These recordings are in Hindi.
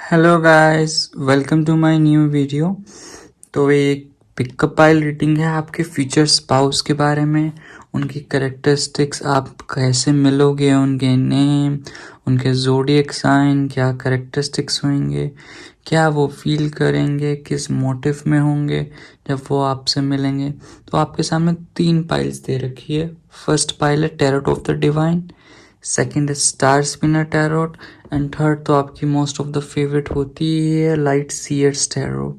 Hello guys, welcome to my new video. तो एक पिकअप पाइल रीडिंग है आपके फ्यूचर स्पाउस के बारे में, उनकी करेक्टरिस्टिक्स, आप कैसे मिलोगे, उनके नेम, उनके ज़ोडिएक साइन, क्या करेक्टरिस्टिक्स होंगे, क्या वो फील करेंगे, किस मोटिव में होंगे जब वो आपसे मिलेंगे। तो आपके सामने 3 पाइल्स दे रखी है। फर्स्ट पाइल है tarot of the divine, second है star spinner tarot, and third तो आपकी मोस्ट ऑफ द फेवरेट होती है लाइट सीयर्स टैरो।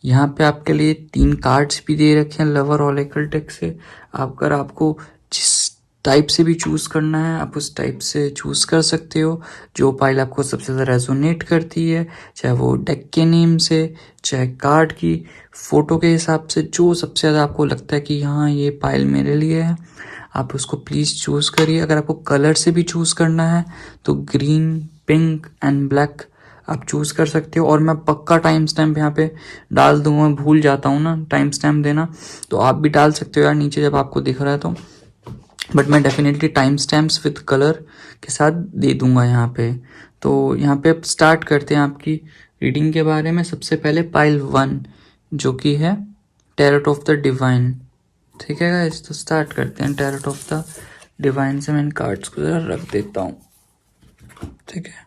यहाँ पे आपके लिए 3 कार्ड्स भी दे रखे हैं लवर ऑरेकल डेक से। अगर आपको जिस टाइप से भी चूज़ करना है आप उस टाइप से चूज़ कर सकते हो, जो पाइल आपको सबसे ज़्यादा रेजोनेट करती है, चाहे वो डेक के नेम से, चाहे कार्ड की फ़ोटो के हिसाब से, जो सबसे ज़्यादा आपको लगता है कि हाँ ये पाइल मेरे लिए है, आप उसको प्लीज़ चूज़ करिए। अगर आपको कलर से भी चूज़ करना है तो ग्रीन, पिंक एंड ब्लैक आप चूज़ कर सकते हो। और मैं पक्का टाइम स्टैम्प यहाँ पे डाल दूंगा, भूल जाता हूँ ना टाइम स्टैम्प देना, तो आप भी डाल सकते हो यार नीचे जब आपको दिख रहा है तो। बट मैं definitely time stamps with colour के साथ दे दूंगा यहाँ पे। तो यहाँ पे अब स्टार्ट करते हैं आपकी रीडिंग के बारे में। सबसे पहले पाइल 1 जो कि है टैरोट ऑफ द डिवाइन। ठीक है गाइस, तो स्टार्ट करते हैं। टैरोट ऑफ द डिवाइन से मैं इन कार्ड्स को जरा रख देता हूँ। ठीक है,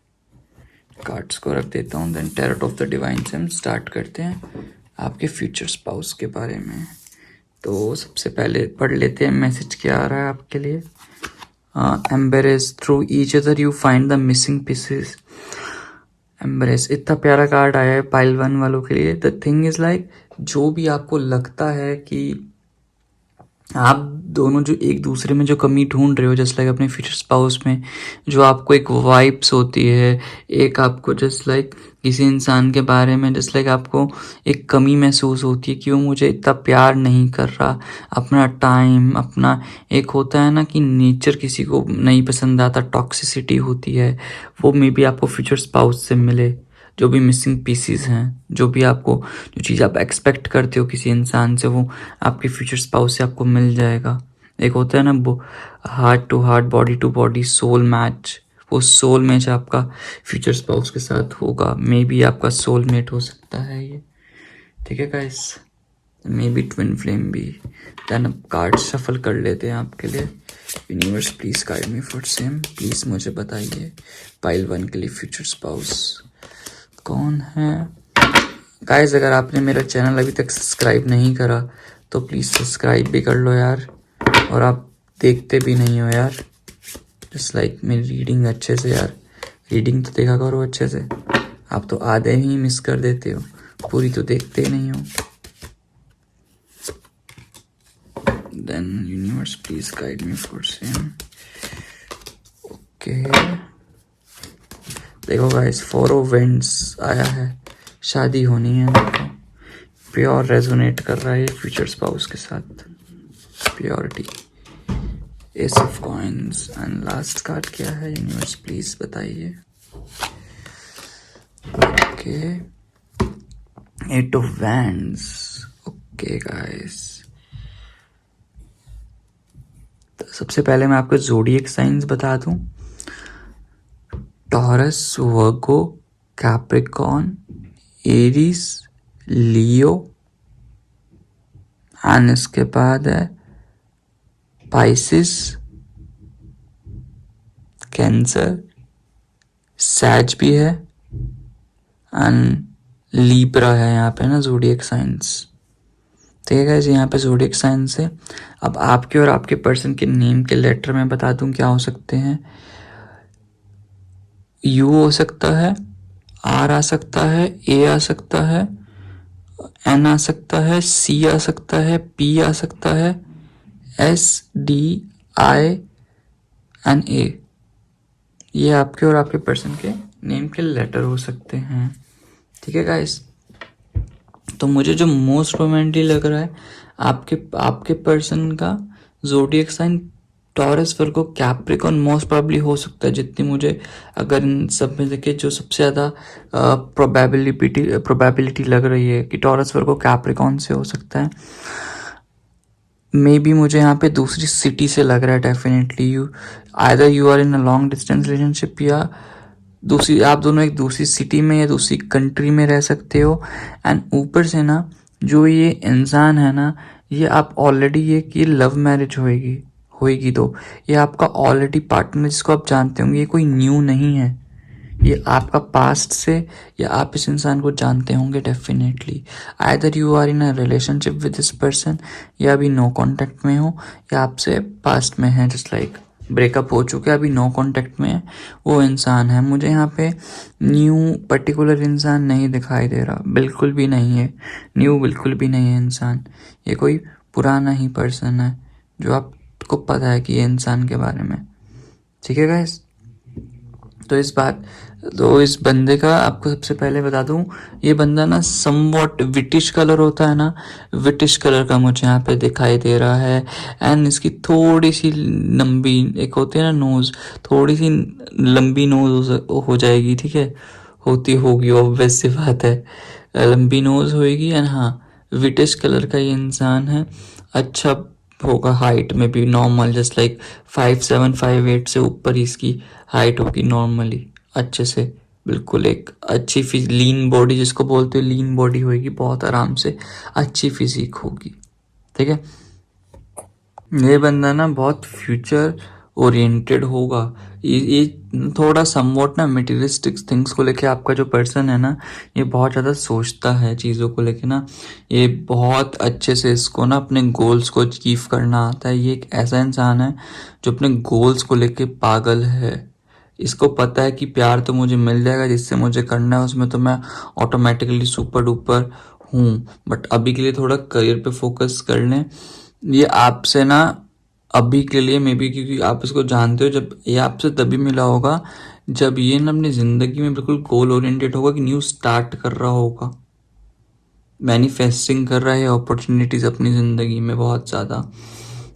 कार्ड्स को रख देता हूँ, then tarot of the divine से हम स्टार्ट करते हैं आपके फ्यूचर स्पाउस के बारे में। तो सबसे पहले पढ़ लेते हैं मैसेज क्या आ रहा है आपके लिए। Embarrass, through each other you find the missing pieces. Embrace, इतना प्यारा कार्ड आया है पाइल 1 वालों के लिए। द थिंग इज लाइक, जो भी आपको लगता है कि आप दोनों जो एक दूसरे में जो कमी ढूंढ रहे हो, जस्ट लाइक अपने फ्यूचर स्पाउस में, जो आपको एक वाइब्स होती है, एक आपको जस्ट लाइक किसी इंसान के बारे में जस्ट लाइक आपको एक कमी महसूस होती है कि वो मुझे इतना प्यार नहीं कर रहा, अपना टाइम, अपना एक होता है ना कि नेचर किसी को नहीं पसंद आता, टॉक्सिसिटी होती है, वो मे बी आपको फ्यूचर स्पाउस से मिले। जो भी मिसिंग पीसीज हैं, जो भी आपको, जो चीज़ आप एक्सपेक्ट करते हो किसी इंसान से, वो आपके फ्यूचर स्पाउस से आपको मिल जाएगा। एक होता है ना वो heart to heart, body to body, soul match, वो सोल मैच आपका फ्यूचर स्पाउस के साथ होगा। मे बी आपका सोल मेट हो सकता है ये। ठीक है guys, maybe twin flame भी। देन अब कार्ड शफल कर लेते हैं आपके लिए। Universe please guide me for same, please मुझे बताइए पाइल 1 के लिए फ्यूचर स्पाउस कौन है। गाइस, अगर आपने मेरा चैनल अभी तक सब्सक्राइब नहीं करा तो प्लीज़ सब्सक्राइब भी कर लो यार। और आप देखते भी नहीं हो यार, जस्ट लाइक मेरी रीडिंग अच्छे से यार, रीडिंग तो देखा करो अच्छे से। आप तो आधे ही मिस कर देते हो, पूरी तो देखते ही नहीं हो। Then universe please guide me for same. Okay, देखो गाइस, 4 ऑफ वेंट्स आया है, शादी होनी है। देखो प्योर रेजोनेट कर रहा है फ्यूचर स्पाउस के साथ, purity. S of coins and last card क्या है यूनिवर्स प्लीज बताइए। Okay, 8 of wands. Okay guys, तो सबसे पहले मैं आपको ज़ोडिएक साइंस बता दूं। Taurus, Virgo, Capricorn, Aries, Leo, and इसके बाद है पाइसिस, कैंसर, सैज भी है, एंड लीब्रा है यहाँ पे ना ज़ोडिएक साइंस। ठीक है गाइस, यहाँ पे ज़ोडिएक साइंस है। अब आपके और आपके पर्सन के नेम के लेटर में बता दूं क्या हो सकते हैं। यू हो सकता है, आर आ सकता है, ए आ सकता है, एन आ सकता है, सी आ सकता है, पी आ सकता है, एस, डी, आई एंड ए। ये आपके और आपके पर्सन के नेम के लेटर हो सकते हैं। ठीक है गाइस, तो मुझे जो मोस्ट रोमांटिक लग रहा है आपके आपके पर्सन का ज़ोडिएक साइन टॉरस, वर्गो, कैप्रिकॉन मोस्ट प्रॉब्ली हो सकता है। जितनी मुझे, अगर इन सब में देखे जो सबसे ज़्यादा प्रोबेबिलिटी लग रही है कि टॉरस, वर्गो, कैप्रिकॉन से हो सकता है। मे बी मुझे यहाँ पे दूसरी सिटी से लग रहा है definitely. You either you are in a long distance relationship, या दूसरी, आप दोनों एक दूसरी सिटी में या दूसरी कंट्री में रह सकते हो। एंड ऊपर से ना जो ये इंसान है ना, ये आप ऑलरेडी ये लव मैरिज होएगी होएगी तो ये आपका ऑलरेडी पार्टनर जिसको आप जानते होंगे, ये कोई न्यू नहीं है, ये आपका पास्ट से या आप इस इंसान को जानते होंगे definitely. Either you are in a relationship with this person, या अभी नो कांटेक्ट में हो, या आपसे पास्ट में है, जस्ट लाइक ब्रेकअप हो चुके अभी नो कांटेक्ट में है, वो इंसान है। मुझे यहाँ पे न्यू पर्टिकुलर इंसान नहीं दिखाई दे रहा, बिल्कुल भी नहीं है न्यू, बिल्कुल भी नहीं है इंसान। ये कोई पुराना ही पर्सन है जो आपको पता है कि ये इंसान के बारे में। ठीक है गाइस, तो इस बंदे का आपको सबसे पहले बता दूं, ये बंदा ना समवॉट विटिश कलर होता है ना, विटिश कलर का मुझे यहाँ पे दिखाई दे रहा है। एंड इसकी थोड़ी सी लंबी, एक होती है ना नोज, थोड़ी सी लंबी नोज हो जाएगी, ठीक है, होती होगी, ऑब्वियस सी बात है, लंबी नोज होएगी। एंड हाँ, विटिश कलर का ये इंसान है। अच्छा होगा हाइट में भी नॉर्मल, जस्ट लाइक 5'7", 5'8" से ऊपर इसकी हाइट होगी नॉर्मली, अच्छे से, बिल्कुल एक अच्छी लीन बॉडी जिसको बोलते हैं, लीन बॉडी होगी, बहुत आराम से अच्छी फिजिक होगी। ठीक है, ये बंदा ना बहुत फ्यूचर ओरिएंटेड होगा। ये थोड़ा समवॉट ना मटेरियलिस्टिक थिंग्स को लेके, आपका जो पर्सन है ना, ये बहुत ज़्यादा सोचता है चीज़ों को लेके ना, ये बहुत अच्छे से इसको ना अपने गोल्स को अचीव करना आता है। ये एक ऐसा इंसान है जो अपने गोल्स को लेके पागल है। इसको पता है कि प्यार तो मुझे मिल जाएगा, जिससे मुझे करना है उसमें तो मैं ऑटोमेटिकली सुपर डुपर हूँ, बट अभी के लिए थोड़ा करियर पे फोकस कर लें। ये आपसे ना अभी के लिए मे बी, क्योंकि आप इसको जानते हो, जब ये आपसे तभी मिला होगा जब ये ना अपनी ज़िंदगी में बिल्कुल गोल ओरिएंटेड होगा, कि न्यू स्टार्ट कर रहा होगा, मैनिफेस्टिंग कर रहा है अपॉर्चुनिटीज़ अपनी ज़िंदगी में बहुत ज़्यादा।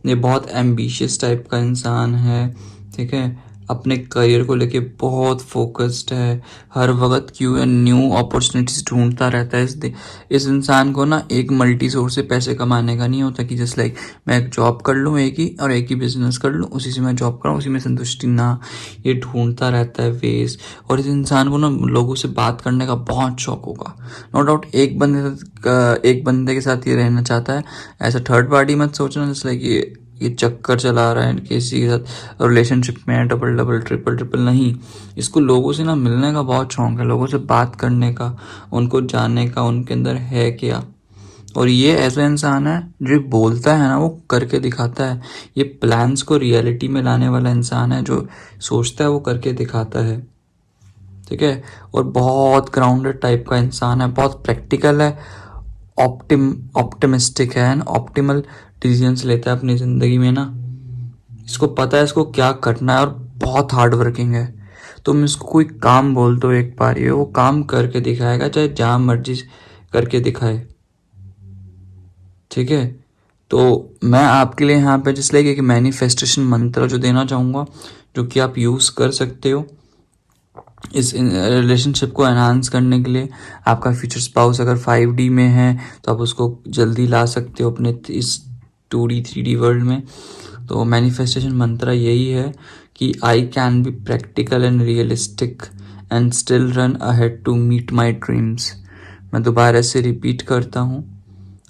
ये बहुत एम्बिशियस टाइप का इंसान है, ठीक है, अपने करियर को लेके बहुत फोकस्ड है, हर वक्त क्यों न्यू अपॉर्चुनिटीज ढूंढता रहता है। इस इंसान को ना एक मल्टी सोर्स से पैसे कमाने का नहीं होता, कि जस्ट लाइक मैं एक जॉब कर लूँ एक ही, और एक ही बिजनेस कर लूँ, उसी से मैं जॉब करूँ, उसी में संतुष्टि ना, ये ढूंढता रहता है वेज। और इस इंसान को ना लोगों से बात करने का बहुत शौक होगा, नो डाउट। एक बंदे के साथ ये रहना चाहता है, ऐसा थर्ड पार्टी मत सोचना, जस्ट लाइक ये चक्कर चला रहा है किसी के साथ रिलेशनशिप में है, डबल डबल ट्रिपल ट्रिपल नहीं। इसको लोगों से ना मिलने का बहुत शौक है, लोगों से बात करने का, उनको जानने का, उनके अंदर है क्या। और ये ऐसा इंसान है जो बोलता है ना वो करके दिखाता है। ये प्लान्स को रियलिटी में लाने वाला इंसान है, जो सोचता है वो करके दिखाता है, ठीक है। और बहुत ग्राउंडेड टाइप का इंसान है, बहुत प्रैक्टिकल है, ऑप्टिमिस्टिक है एंड ऑप्टिमल डिसीजंस लेता है अपनी ज़िंदगी में ना। इसको पता है इसको क्या करना है, और बहुत हार्ड वर्किंग है। तुम इसको कोई काम बोल दो एक बार, ये वो काम करके दिखाएगा, चाहे जहाँ मर्जी करके दिखाए, ठीक है। तो मैं आपके लिए यहाँ पे जिस लाइक एक मैनिफेस्टेशन मंत्र जो देना चाहूँगा, जो कि आप यूज़ कर सकते हो इस रिलेशनशिप को एनहांस करने के लिए। आपका फ्यूचर स्पाउस अगर 5D में है तो आप उसको जल्दी ला सकते हो अपने इस 2D 3D वर्ल्ड में। तो मैनिफेस्टेशन मंत्र यही है कि I can be practical and realistic and still run ahead to meet my dreams. मैं दोबारा से रिपीट करता हूँ,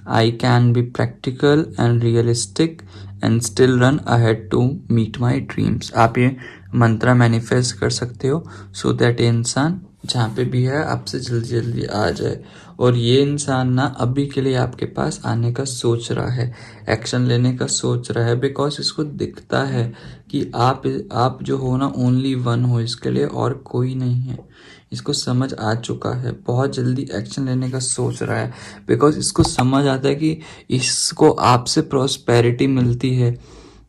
I can be practical and realistic and still run ahead to meet my dreams. आप ये मंत्रा मैनिफेस्ट कर सकते हो, सो दैट ये इंसान जहाँ पे भी है आपसे जल्दी जल्दी आ जाए। और ये इंसान ना अभी के लिए आपके पास आने का सोच रहा है, एक्शन लेने का सोच रहा है, बिकॉज इसको दिखता है कि आप जो हो ना ओनली वन हो इसके लिए, और कोई नहीं है। इसको समझ आ चुका है, बहुत जल्दी एक्शन लेने का सोच रहा है, बिकॉज इसको समझ आता है कि इसको आपसे प्रॉस्पेरिटी मिलती है,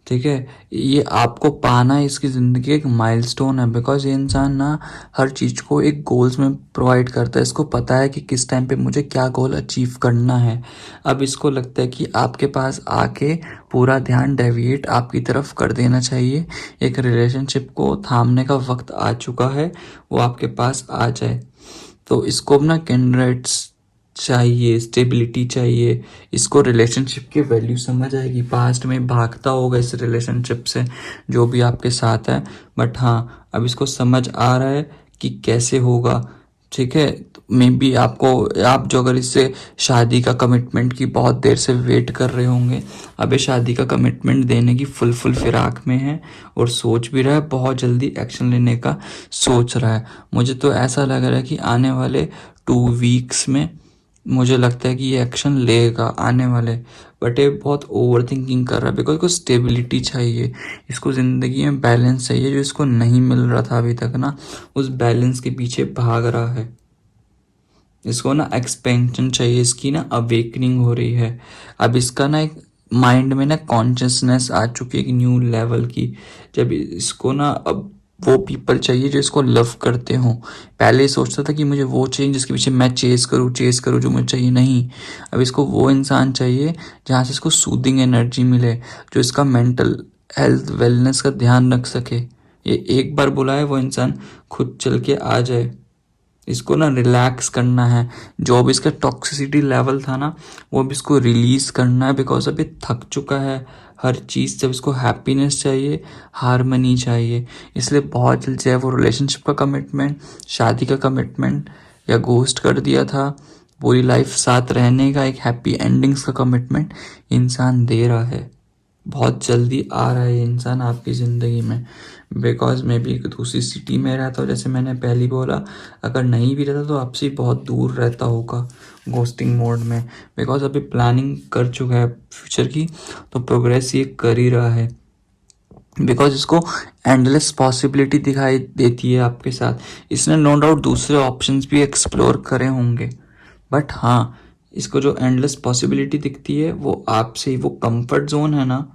ठीक है। ये आपको पाना इसकी ज़िंदगी एक माइलस्टोन है, बिकॉज ये इंसान ना हर चीज़ को एक गोल्स में प्रोवाइड करता है। इसको पता है कि किस टाइम पे मुझे क्या गोल अचीव करना है। अब इसको लगता है कि आपके पास आके पूरा ध्यान डेविएट आपकी तरफ कर देना चाहिए, एक रिलेशनशिप को थामने का वक्त आ चुका है, वो आपके पास आ जाए। तो इसको अपना कैंडिडेट्स चाहिए, स्टेबिलिटी चाहिए, इसको रिलेशनशिप की वैल्यू समझ आएगी। पास्ट में भागता होगा इस रिलेशनशिप से जो भी आपके साथ है, बट हाँ अब इसको समझ आ रहा है कि कैसे होगा, ठीक है। मे बी आपको, आप जो अगर इससे शादी का कमिटमेंट की बहुत देर से वेट कर रहे होंगे, अब ये शादी का कमिटमेंट देने की फुल फिराक में है और सोच भी रहा है, बहुत जल्दी एक्शन लेने का सोच रहा है। मुझे तो ऐसा लग रहा है कि आने वाले 2 वीक्स में मुझे लगता है कि ये एक्शन लेगा आने वाले। बट ये बहुत ओवर थिंकिंग कर रहा है, बिकॉज इसको स्टेबिलिटी चाहिए, इसको ज़िंदगी में बैलेंस चाहिए, जो इसको नहीं मिल रहा था अभी तक ना, उस बैलेंस के पीछे भाग रहा है। इसको ना एक्सपेंशन चाहिए, इसकी ना अवेकनिंग हो रही है। अब इसका ना एक माइंड में ना कॉन्शियसनेस आ चुकी है एक न्यू लेवल की। जब इसको ना अब वो पीपल चाहिए जो इसको लव करते हों। पहले सोचता था कि मुझे वो चाहिए जिसके पीछे मैं चेस करूँ जो मुझे चाहिए, नहीं। अब इसको वो इंसान चाहिए जहाँ से इसको सूदिंग एनर्जी मिले, जो इसका मेंटल हेल्थ वेलनेस का ध्यान रख सके। ये एक बार बुलाए वो इंसान खुद चल के आ जाए। इसको ना रिलैक्स करना है, जो भी इसका टॉक्सिसिटी लेवल था ना, वो भी इसको रिलीज़ करना है, बिकॉज अभी थक चुका है हर चीज़। जब इसको हैप्पीनेस चाहिए, हारमनी चाहिए, इसलिए बहुत जल्द चाहे वो रिलेशनशिप का कमिटमेंट, शादी का कमिटमेंट या घोस्ट कर दिया था, पूरी लाइफ साथ रहने का एक हैप्पी एंडिंग्स का कमिटमेंट इंसान दे रहा है। बहुत जल्दी आ रहा है ये इंसान आपकी ज़िंदगी में, बिकॉज मैं भी एक दूसरी सिटी में रहता हूँ, जैसे मैंने पहले बोला। अगर नहीं भी रहता तो आपसे बहुत दूर रहता होगा घोस्टिंग मोड में, बिकॉज अभी प्लानिंग कर चुका है फ्यूचर की, तो प्रोग्रेस ये कर ही रहा है, बिकॉज इसको एंडलेस पॉसिबिलिटी दिखाई देती है आपके साथ। इसने नो डाउट दूसरे ऑप्शंस भी एक्सप्लोर करे होंगे, बट हाँ, इसको जो एंडलेस पॉसिबिलिटी दिखती है वो आपसे ही, वो कंफर्ट जोन है ना,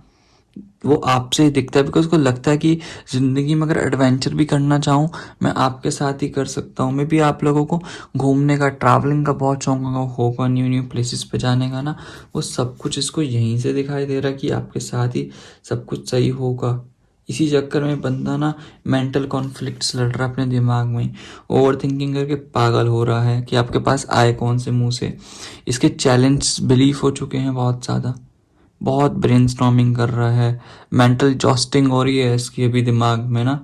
वो आपसे ही दिखता है, बिकॉज उसको लगता है कि ज़िंदगी में अगर एडवेंचर भी करना चाहूँ, मैं आपके साथ ही कर सकता हूँ। मैं भी आप लोगों को घूमने का, ट्रैवलिंग का बहुत शौक होगा, न्यू न्यू प्लेसेस पे जाने का ना, वो सब कुछ इसको यहीं से दिखाई दे रहा है कि आपके साथ ही सब कुछ सही होगा। इसी चक्कर में बंदा ना मेंटल कॉन्फ्लिक्ट्स लड़ रहा है अपने दिमाग में, ओवर थिंकिंग करके पागल हो रहा है कि आपके पास आए कौन से मुंह से। इसके चैलेंज बिलीफ हो चुके हैं बहुत ज़्यादा, बहुत ब्रेनस्टॉर्मिंग कर रहा है, मेंटल जॉस्टिंग हो रही है इसकी अभी दिमाग में ना,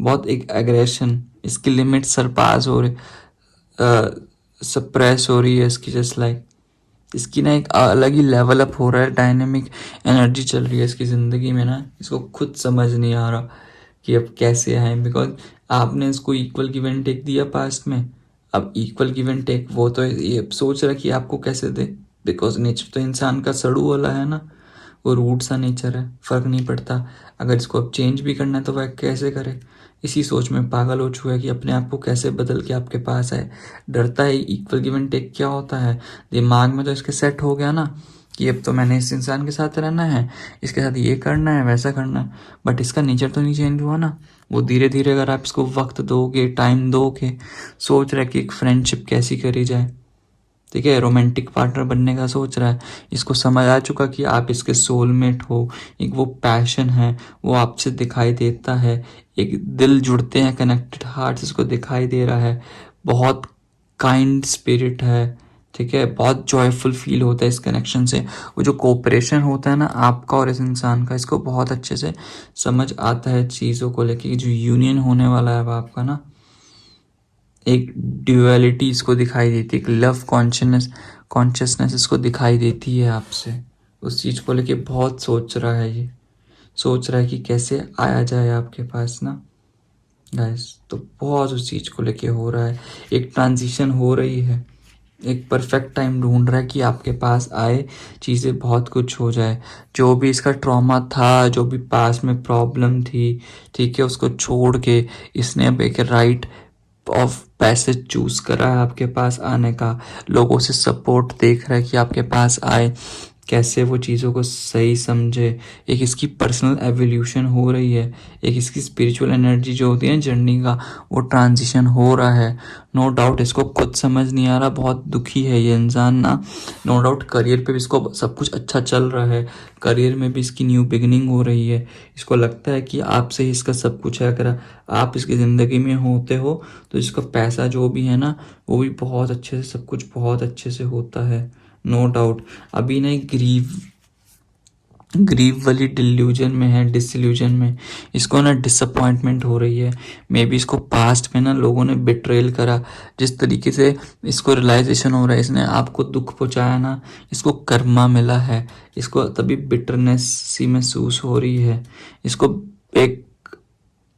बहुत एक एग्रेशन, इसकी लिमिट सरपास हो रही, सप्रेस हो रही है इसकी, जस्ट लाइक इसकी ना एक अलग ही लेवल अप हो रहा है, डायनेमिक एनर्जी चल रही है इसकी ज़िंदगी में ना। इसको खुद समझ नहीं आ रहा कि अब कैसे आए, बिकॉज आपने इसको इक्वल गिव एंड टेक दिया पास्ट में। अब इक्वल गिव एंड टेक वो तो ये सोच रहा है कि आपको कैसे दे, बिकॉज नेचर तो इंसान का सड़ू वाला है ना, वो रूट सा नेचर है, फ़र्क नहीं पड़ता। अगर इसको अब चेंज भी करना है तो वह कैसे करे, इसी सोच में पागल हो चुका है कि अपने आप को कैसे बदल के आपके पास आए। डरता है इक्वल गिव एंड टेक क्या होता है, दिमाग में तो इसके सेट हो गया ना कि अब तो मैंने इस इंसान के साथ रहना है, इसके साथ ये करना है, वैसा करना है। बट इसका नेचर तो नहीं चेंज हुआ ना। वो धीरे धीरे अगर आप इसको वक्त दोगे, टाइम दोगे, सोच रहा है कि एक फ्रेंडशिप कैसी करी जाए, ठीक है, रोमांटिक पार्टनर बनने का सोच रहा है। इसको समझ आ चुका कि आप इसके सोलमेट हो, एक वो पैशन है वो आपसे दिखाई देता है, एक दिल जुड़ते हैं, कनेक्टेड हार्ट इसको दिखाई दे रहा है, बहुत काइंड स्पिरिट है, ठीक है, बहुत जॉयफुल फील होता है इस कनेक्शन से। वो जो कोऑपरेशन होता है ना आपका और इस इंसान का, इसको बहुत अच्छे से समझ आता है चीज़ों को लेके, जो यूनियन होने वाला है अब आपका ना, एक ड्यूअलिटी इसको दिखाई देती है, एक लव कॉन्शियसनेस इसको दिखाई देती है आपसे। उस चीज़ को लेके बहुत सोच रहा है, ये सोच रहा है कि कैसे आया जाए आपके पास ना गाइस। तो बहुत उस चीज़ को लेके हो रहा है, एक ट्रांजिशन हो रही है, एक परफेक्ट टाइम ढूंढ रहा है कि आपके पास आए, चीज़ें बहुत कुछ हो जाए। जो भी इसका ट्रॉमा था, जो भी पास में प्रॉब्लम थी, ठीक है, उसको छोड़ के इसने अब एक राइट ऑफ पैसेज चूज करा है आपके पास आने का। लोगों से सपोर्ट देख रहा है कि आपके पास आए, कैसे वो चीज़ों को सही समझे। एक इसकी पर्सनल एवोल्यूशन हो रही है, एक इसकी स्पिरिचुअल एनर्जी जो होती है जर्नी का, वो ट्रांजिशन हो रहा है। नो डाउट इसको खुद समझ नहीं आ रहा, बहुत दुखी है ये इंसान ना। नो डाउट करियर पे भी इसको सब कुछ अच्छा चल रहा है, करियर में भी इसकी न्यू बिगनिंग हो रही है। इसको लगता है कि आपसे ही इसका सब कुछ है, अगर आप इसकी ज़िंदगी में होते हो तो इसका पैसा जो भी है ना, वो भी बहुत अच्छे से, सब कुछ बहुत अच्छे से होता है। नो डाउट अभी ना ग्रीव ग्रीव वाली डिल्यूजन में है, डिसइल्यूजन में, इसको ना डिसअपॉइंटमेंट हो रही है। मे बी इसको पास्ट में ना लोगों ने बिट्रेल करा, जिस तरीके से इसको रियलाइजेशन हो रहा है इसने आपको दुख पहुंचाया ना, इसको कर्मा मिला है, इसको तभी बिटरनेस सी महसूस हो रही है, इसको एक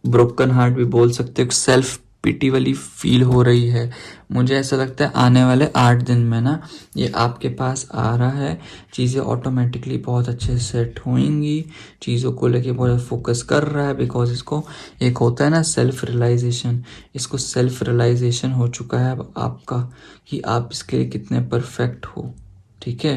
ब्रोकन हार्ट भी बोल सकते हो, सेल्फ पिटी वाली फील हो रही है। मुझे ऐसा लगता है आने वाले 8 दिन में ना ये आपके पास आ रहा है, चीज़ें ऑटोमेटिकली बहुत अच्छे से सेट होंगी, चीज़ों को लेके बहुत फोकस कर रहा है, बिकॉज इसको एक होता है ना सेल्फ रियलाइजेशन, इसको सेल्फ रियलाइजेशन हो चुका है अब आपका कि आप इसके लिए कितने परफेक्ट हो। ठीक है,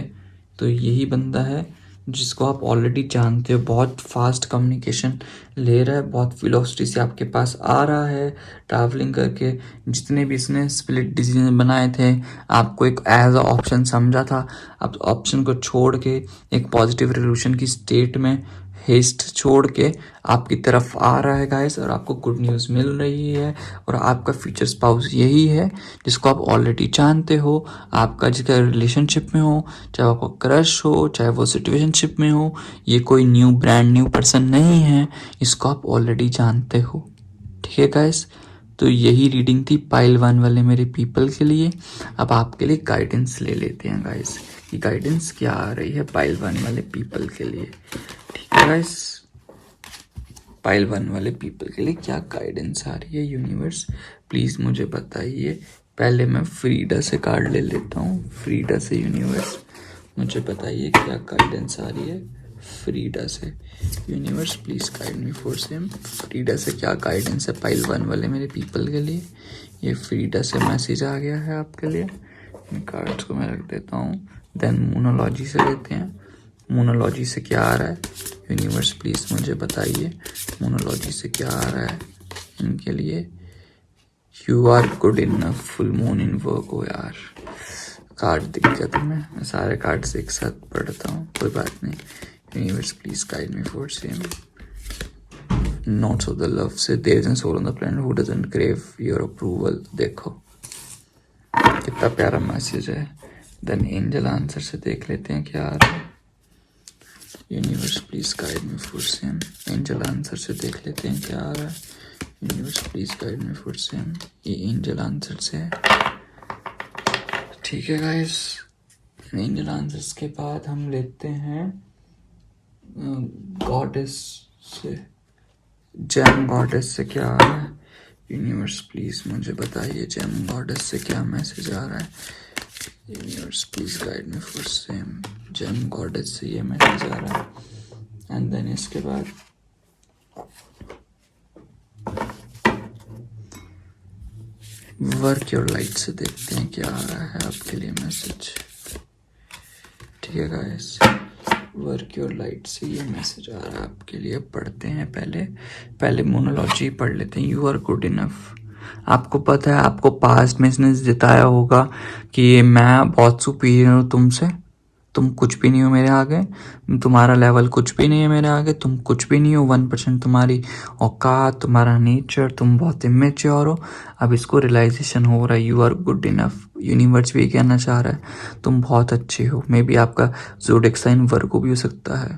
तो यही बंदा है जिसको आप ऑलरेडी जानते हो, बहुत फास्ट कम्युनिकेशन ले रहा है, बहुत वेलोसिटी से आपके पास आ रहा है ट्रैवलिंग करके। जितने भी इसने स्प्लिट डिसीजन बनाए थे, आपको एक एज अ ऑप्शन समझा था, आप ऑप्शन को छोड़ के एक पॉजिटिव रिजोल्यूशन की स्टेट में हेस्ट छोड़ के आपकी तरफ आ रहा है गाइस, और आपको गुड न्यूज़ मिल रही है। और आपका फ्यूचर स्पाउस यही है जिसको आप ऑलरेडी जानते हो, आपका जिसका रिलेशनशिप में हो, चाहे आपका क्रश हो, चाहे वो सिचुएशनशिप में हो, ये कोई न्यू ब्रांड न्यू पर्सन नहीं है, इसको आप ऑलरेडी जानते हो। ठीक है गाइस, तो यही रीडिंग थी पाइल 1 वाले मेरे पीपल के लिए। अब आपके लिए गाइडेंस ले लेते हैं गाइस कि गाइडेंस क्या आ रही है पाइल 1 वाले पीपल के लिए। ठीक है गाइस, पाइल 1 वाले पीपल के लिए क्या गाइडेंस आ रही है यूनिवर्स, प्लीज़ मुझे बताइए। पहले मैं फ्रीडा से कार्ड ले लेता हूँ, फ्रीडा से यूनिवर्स मुझे बताइए क्या गाइडेंस आ रही है फ्रीडा से। Universe please guide me for same, Frida से क्या गाइडेंस है पाइल 1 वाले मेरे पीपल के लिए। ये फ्रीडा से मैसेज आ गया है आपके लिए, इन कार्ड्स को मैं रख देता हूँ। देन मोनोलॉजी से लेते हैं, मोनोलॉजी से क्या आ रहा है यूनिवर्स प्लीज़ मुझे बताइए, मोनोलॉजी से क्या आ रहा है इनके लिए। You are good enough, full moon in Virgo. यार कार्ड दिख गया तुम्हें, मैं सारे कार्ड्स एक साथ पढ़ता हूँ, कोई बात नहीं। Universe please guide me for same. Notes of the love say there is an soul on the planet who doesn't crave your approval. देखो कितना प्यारा मैसेज है। देन एंजल आंसर से देख लेते हैं क्या आ रहा है। Universe please guide me for same, angel answer से देख लेते हैं क्या आ रहा है। Universe please guide me for same, ये एंजल आंसर से है। ठीक है गाइस, एंजल आंसर्स के बाद हम लेते हैं गॉडेस से, जेम गॉडेस से क्या आ रहा है। यूनिवर्स प्लीज मुझे बताइए जेम गॉडेस से क्या मैसेज आ रहा है। Universe please guide me for same, gem goddess से ये मैसेज आ रहा है। एंड देन इसके बाद वर्क योर लाइट से देखते हैं क्या आ रहा है आपके लिए मैसेज। ठीक है गाइस, वर्क योर लाइट से ये मैसेज आ रहा है आपके लिए। पढ़ते हैं पहले मोनोलॉजी पढ़ लेते हैं। यू आर गुड इनफ, आपको पता है आपको पास्ट में इसने जिताया होगा कि मैं बहुत सुपीरियर हूँ तुमसे, तुम कुछ भी नहीं हो मेरे आगे, तुम्हारा लेवल कुछ भी नहीं है मेरे आगे, तुम कुछ भी नहीं हो 1% तुम्हारी औकात, तुम्हारा नेचर, तुम बहुत इमेच्योर हो। अब इसको रियलाइजेशन हो रहा है you are good enough. Universe भी कहना चाह रहा है तुम बहुत अच्छे हो। मे बी आपका ज़ोडिएक साइन वर्गो भी हो सकता है।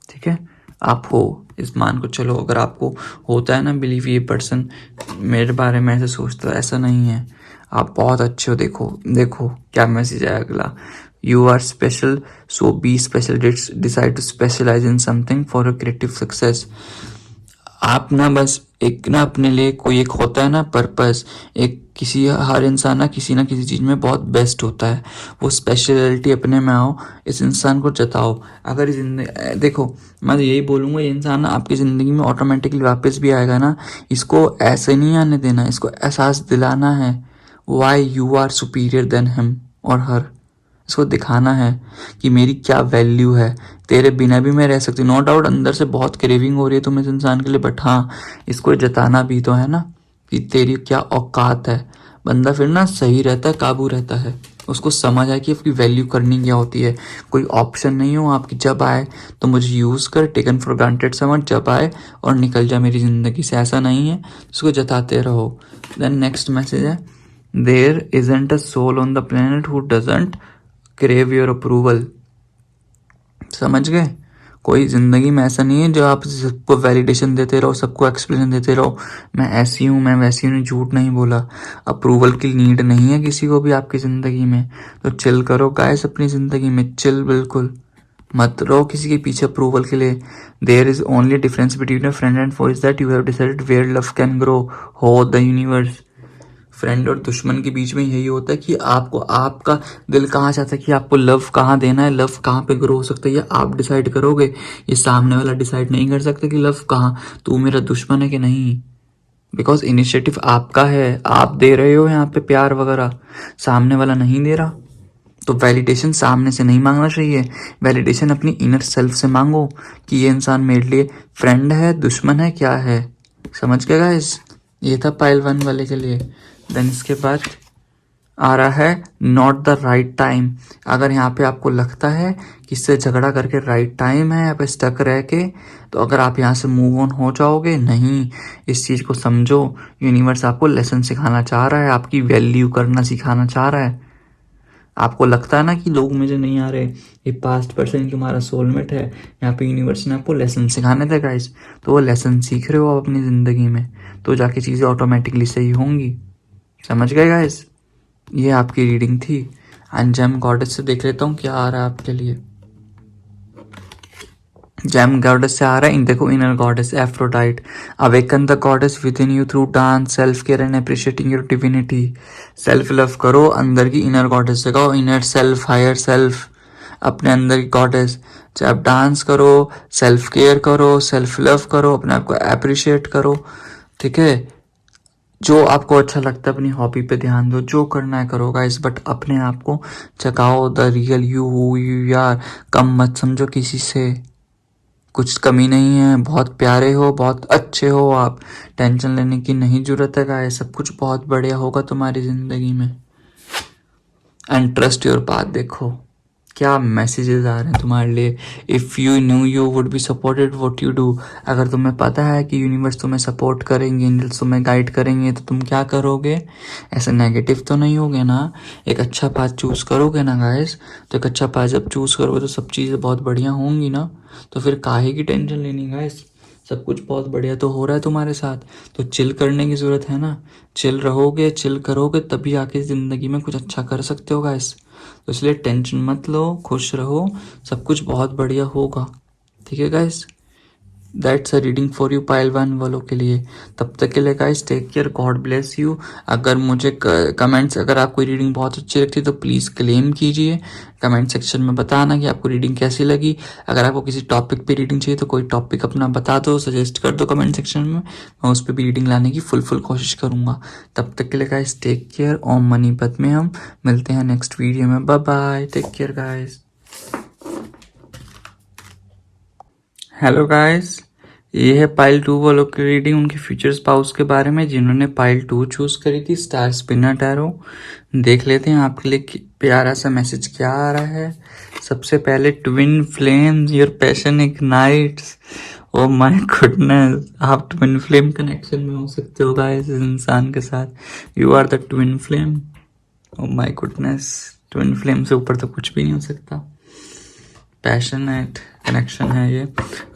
ठीक है, आप हो इस मान को चलो। अगर आपको होता है ना बिलीव ये पर्सन मेरे बारे में ऐसे सोचता है, ऐसा नहीं है, आप बहुत अच्छे हो। देखो देखो क्या मैसेज है अगला। You are special, so be special. Decide to specialize in something for a creative success. आप ना बस एक ना अपने लिए कोई एक होता है ना पर्पस, एक किसी हर इंसान ना किसी चीज़ में बहुत बेस्ट होता है, वो स्पेशलिटी अपने में आओ, इस इंसान को जताओ। अगर देखो मैं तो यही बोलूँगा, ये इंसान ना आपकी ज़िंदगी में ऑटोमेटिकली वापस भी आएगा ना, इसको ऐसे नहीं आने देना, इसको एहसास दिलाना है why you are superior than him और हर। इसको दिखाना है कि मेरी क्या वैल्यू है, तेरे बिना भी मैं रह सकती हूँ। नो डाउट अंदर से बहुत क्रेविंग हो रही है तुम इस इंसान के लिए, बट हाँ इसको जताना भी तो है ना कि तेरी क्या औकात है। बंदा फिर ना सही रहता है, काबू रहता है, उसको समझ आए कि आपकी वैल्यू करनी क्या होती है। कोई ऑप्शन नहीं हो आपकी, जब आए तो मुझे यूज़ कर, टेकन फॉर ग्रांटेड समझ, जब आए और निकल जा मेरी ज़िंदगी से, ऐसा नहीं है, उसको जताते रहो। देन नेक्स्ट मैसेज है, there isn't a soul on the planet who doesn't crave your approval. समझ गए, कोई ज़िंदगी में ऐसा नहीं है जो आप सबको वैलिडेशन देते रहो, सबको एक्सप्लेनेशन देते रहो, मैं ऐसी हूँ, मैं वैसी हूँ, झूठ नहीं बोला। अप्रूवल की नीड नहीं है किसी को भी आपकी ज़िंदगी में। तो चिल करो गाइस अपनी ज़िंदगी में, चिल बिल्कुल मत रहो किसी के पीछे अप्रूवल के लिए। There is only difference between a friend and foe is that you have decided where love can grow हो द यूनिवर्स। फ्रेंड और दुश्मन के बीच में यही होता है कि आपको आपका दिल कहाँ चाहता है कि आपको लव कहाँ देना है, लव कहाँ पे ग्रो हो सकता है, ये आप डिसाइड करोगे। ये सामने वाला डिसाइड नहीं कर सकता कि लव कहाँ, तू मेरा दुश्मन है कि नहीं। बिकॉज इनिशिएटिव आपका है, आप दे रहे हो यहाँ पे प्यार वगैरह, सामने वाला नहीं दे रहा। तो वैलिडेशन सामने से नहीं मांगना चाहिए, वैलिडेशन अपनी इनर सेल्फ से मांगो कि ये इंसान मेरे लिए फ्रेंड है, दुश्मन है, क्या है। समझ गए गाइस? ये था पाइल 1 वाले के लिए। देन इसके बाद आ रहा है नॉट द राइट टाइम। अगर यहाँ पे आपको लगता है कि इससे झगड़ा करके राइट टाइम है, यहाँ पे स्टक रह के, तो अगर आप यहाँ से मूव ऑन हो जाओगे, नहीं, इस चीज़ को समझो, यूनिवर्स आपको लेसन सिखाना चाह रहा है, आपकी वैल्यू करना सिखाना चाह रहा है। आपको लगता है ना कि लोग मुझे नहीं आ रहे, ये पास्ट पर्सन तुम्हारा सोलमेट है, यहाँ पे यूनिवर्स ने आपको लेसन सिखाने थे गाइस, तो वो लेसन सीख रहे हो आप अपनी ज़िंदगी में, तो जाके चीज़ें ऑटोमेटिकली सही होंगी। समझ गए गाइस? ये आपकी रीडिंग थी। एंड जेम गॉडेस से देख लेता हूँ क्या आ रहा है आपके लिए। जेम गॉडेस से आ रहा है, इन देखो, inner goddess Aphrodite. Awaken the goddess with in you through dance, self care and appreciating your divinity. Self love करो, अंदर की इनर गॉडेस जगाओ, इनर सेल्फ, हायर सेल्फ, अपने अंदर की गॉडेस। चाहे आप डांस करो, सेल्फ केयर करो, सेल्फ लव करो, अपने आप को अप्रिशिएट करो, ठीक है। जो आपको अच्छा लगता है अपनी हॉबी पे ध्यान दो, जो करना है करो गाइस, बट अपने आप को जगाओ, the real you who you यार। कम मत समझो किसी से, कुछ कमी नहीं है, बहुत प्यारे हो, बहुत अच्छे हो आप, टेंशन लेने की नहीं जरूरत है गाइस, सब कुछ बहुत बढ़िया होगा तुम्हारी जिंदगी में। And trust your path. देखो क्या मैसेजेस आ रहे हैं तुम्हारे लिए। If you new you would be supported what you do. अगर तुम्हें पता है कि यूनिवर्स तुम्हें सपोर्ट करेंगे, एंजल्स तुम्हें गाइड करेंगे, तो तुम क्या करोगे? ऐसे नेगेटिव तो नहीं होगे ना, एक अच्छा पाथ चूज़ करोगे ना गाइस। तो एक अच्छा पाथ जब चूज़ करोगे तो सब चीज़ें बहुत बढ़िया होंगी ना, तो फिर काहे की टेंशन लेनी गाइस, सब कुछ बहुत बढ़िया तो हो रहा है तुम्हारे साथ। तो चिल करने की ज़रूरत है ना, चिल रहोगे, चिल करोगे, तभी आके ज़िंदगी में कुछ अच्छा कर सकते हो गाइस। तो इसलिए टेंशन मत लो, खुश रहो, सब कुछ बहुत बढ़िया होगा, ठीक है guys. That's a reading for you pile 1 वालों के लिए। तब तक के लिए guys take care, God bless you. अगर मुझे कमेंट्स, अगर आपको रीडिंग बहुत अच्छी लगती है तो प्लीज़ क्लेम कीजिए, कमेंट सेक्शन में बताना कि आपको रीडिंग कैसी लगी। अगर आपको किसी टॉपिक पे रीडिंग चाहिए तो कोई टॉपिक अपना बता दो, सजेस्ट कर दो कमेंट सेक्शन में, मैं उस पर भी रीडिंग लाने की फुल कोशिश करूँगा। तब तक के लिए गाइस टेक केयर। ओम मनीपत में हम मिलते हैं नेक्स्ट वीडियो में। Bye bye, take care guys. Hello guys, ये है पाइल 2 वालों की रीडिंग, उनके फ्यूचर स्पाउस के बारे में जिन्होंने पाइल 2 चूज करी थी, स्टार स्पिनर टैरो। देख लेते हैं आपके लिए प्यारा सा मैसेज क्या आ रहा है। सबसे पहले twin flames, your passion ignites. Oh my goodness, आप ट्विन फ्लेम कनेक्शन में हो सकते हो गाइस इस इंसान के साथ। You are the twin flame. Oh my goodness, twin flame से ऊपर तो कुछ भी नहीं हो सकता। पैशनेट कनेक्शन है ये।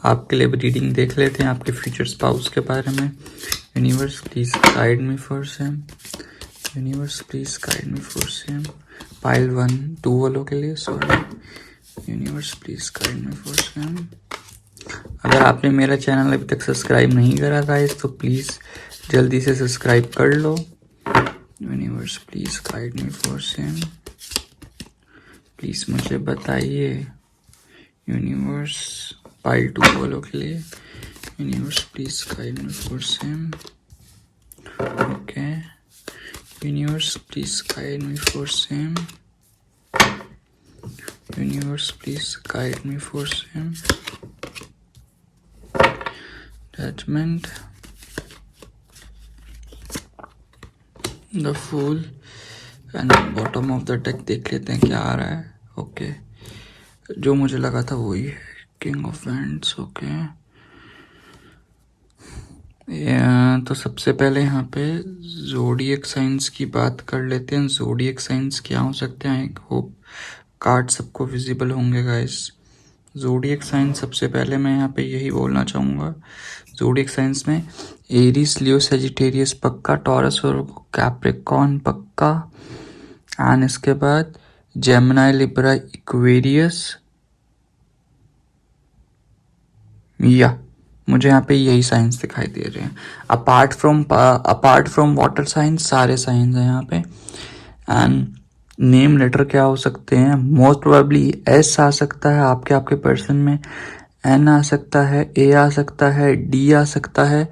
आपके लिए रीडिंग देख लेते हैं आपके फ्यूचर स्पाउस के बारे में। Universe please guide me for same, universe please guide me for same. Pile 1 2 वालों के लिए, sorry. Universe please guide me for same. अगर आपने मेरा चैनल अभी तक सब्सक्राइब नहीं करा गाइस तो प्लीज़ जल्दी से सब्सक्राइब कर लो। Universe please guide me for same, please मुझे बताइए। यूनिवर्स पाइल 2 वालों के लिए, universe please guide me for same. Okay, universe please guide me for same, universe please guide me for same. Judgement, the fool and bottom of the deck. देख लेते हैं क्या आ रहा है। ओके, जो मुझे लगा था वही है, किंग ऑफ वैंड्स। ओके, तो सबसे पहले यहाँ पे ज़ोडिएक साइंस की बात कर लेते हैं। ज़ोडिएक साइंस क्या हो सकते हैं? आई होप कार्ड सबको विजिबल होंगे गाइस। ज़ोडिएक साइन सबसे पहले मैं यहाँ पे यही बोलना चाहूँगा, ज़ोडिएक साइंस में एरीज, लियो, सेजिटेरियस पक्का, टॉरस और कैप्रिकॉर्न पक्का, एंड इसके बाद जेमिनी, लिब्रा, इक्वेरियस, या मुझे यहाँ पे यही साइंस दिखाई दे रहे हैं। अपार्ट फ्रॉम वाटर साइंस सारे साइंस हैं यहाँ पे। एंड नेम लेटर क्या हो सकते हैं? मोस्ट प्रोबेबली एस आ सकता है आपके पर्सन में, एन आ सकता है, ए आ सकता है, डी आ सकता है,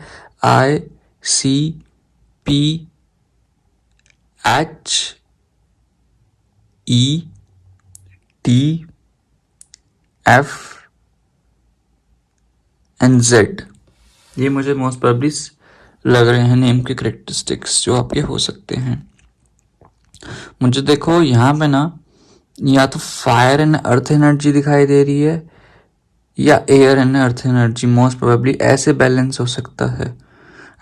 I, C, P, H, E, T, F and Z. ये मुझे मोस्ट प्रोबेबली लग रहे हैं नेम के करेक्टरिस्टिक्स जो आपके हो सकते हैं। मुझे देखो यहाँ पे ना या तो फायर एंड अर्थ एनर्जी दिखाई दे रही है या air and earth energy. Most probably ऐसे बैलेंस हो सकता है।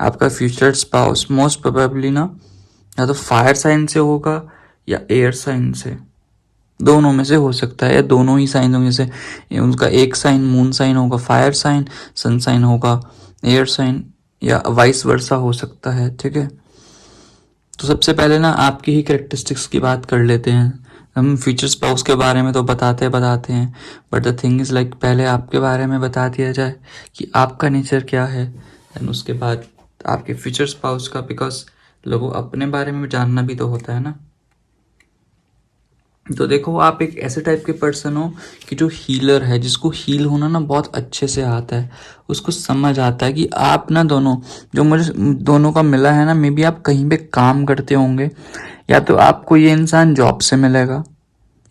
आपका फ्यूचर स्पाउस मोस्ट प्रोबेबली ना या तो फायर साइन से होगा या एयर साइन से, दोनों में से हो सकता है, या दोनों ही साइन होंगे। जैसे उनका एक साइन मून साइन होगा फायर साइन, सन साइन होगा एयर साइन, या वाइस वर्सा हो सकता है। ठीक है, तो सबसे पहले ना आपकी ही करेक्टरिस्टिक्स की बात कर लेते हैं। हम फ्यूचर स्पाउस के बारे में तो बताते हैं, but the thing is like पहले आपके बारे में बता दिया जाए कि आपका नेचर क्या है, एंड उसके बाद आपके फ्यूचर स्पाउस का, बिकॉज लोगों अपने बारे में जानना भी तो होता है ना। तो देखो, आप एक ऐसे टाइप के पर्सन हो कि जो हीलर है, जिसको हील होना ना बहुत अच्छे से आता है, उसको समझ आता है कि आप ना दोनों, जो मुझे दोनों का मिला है ना, मे बी आप कहीं पे काम करते होंगे, या तो आपको ये इंसान जॉब से मिलेगा,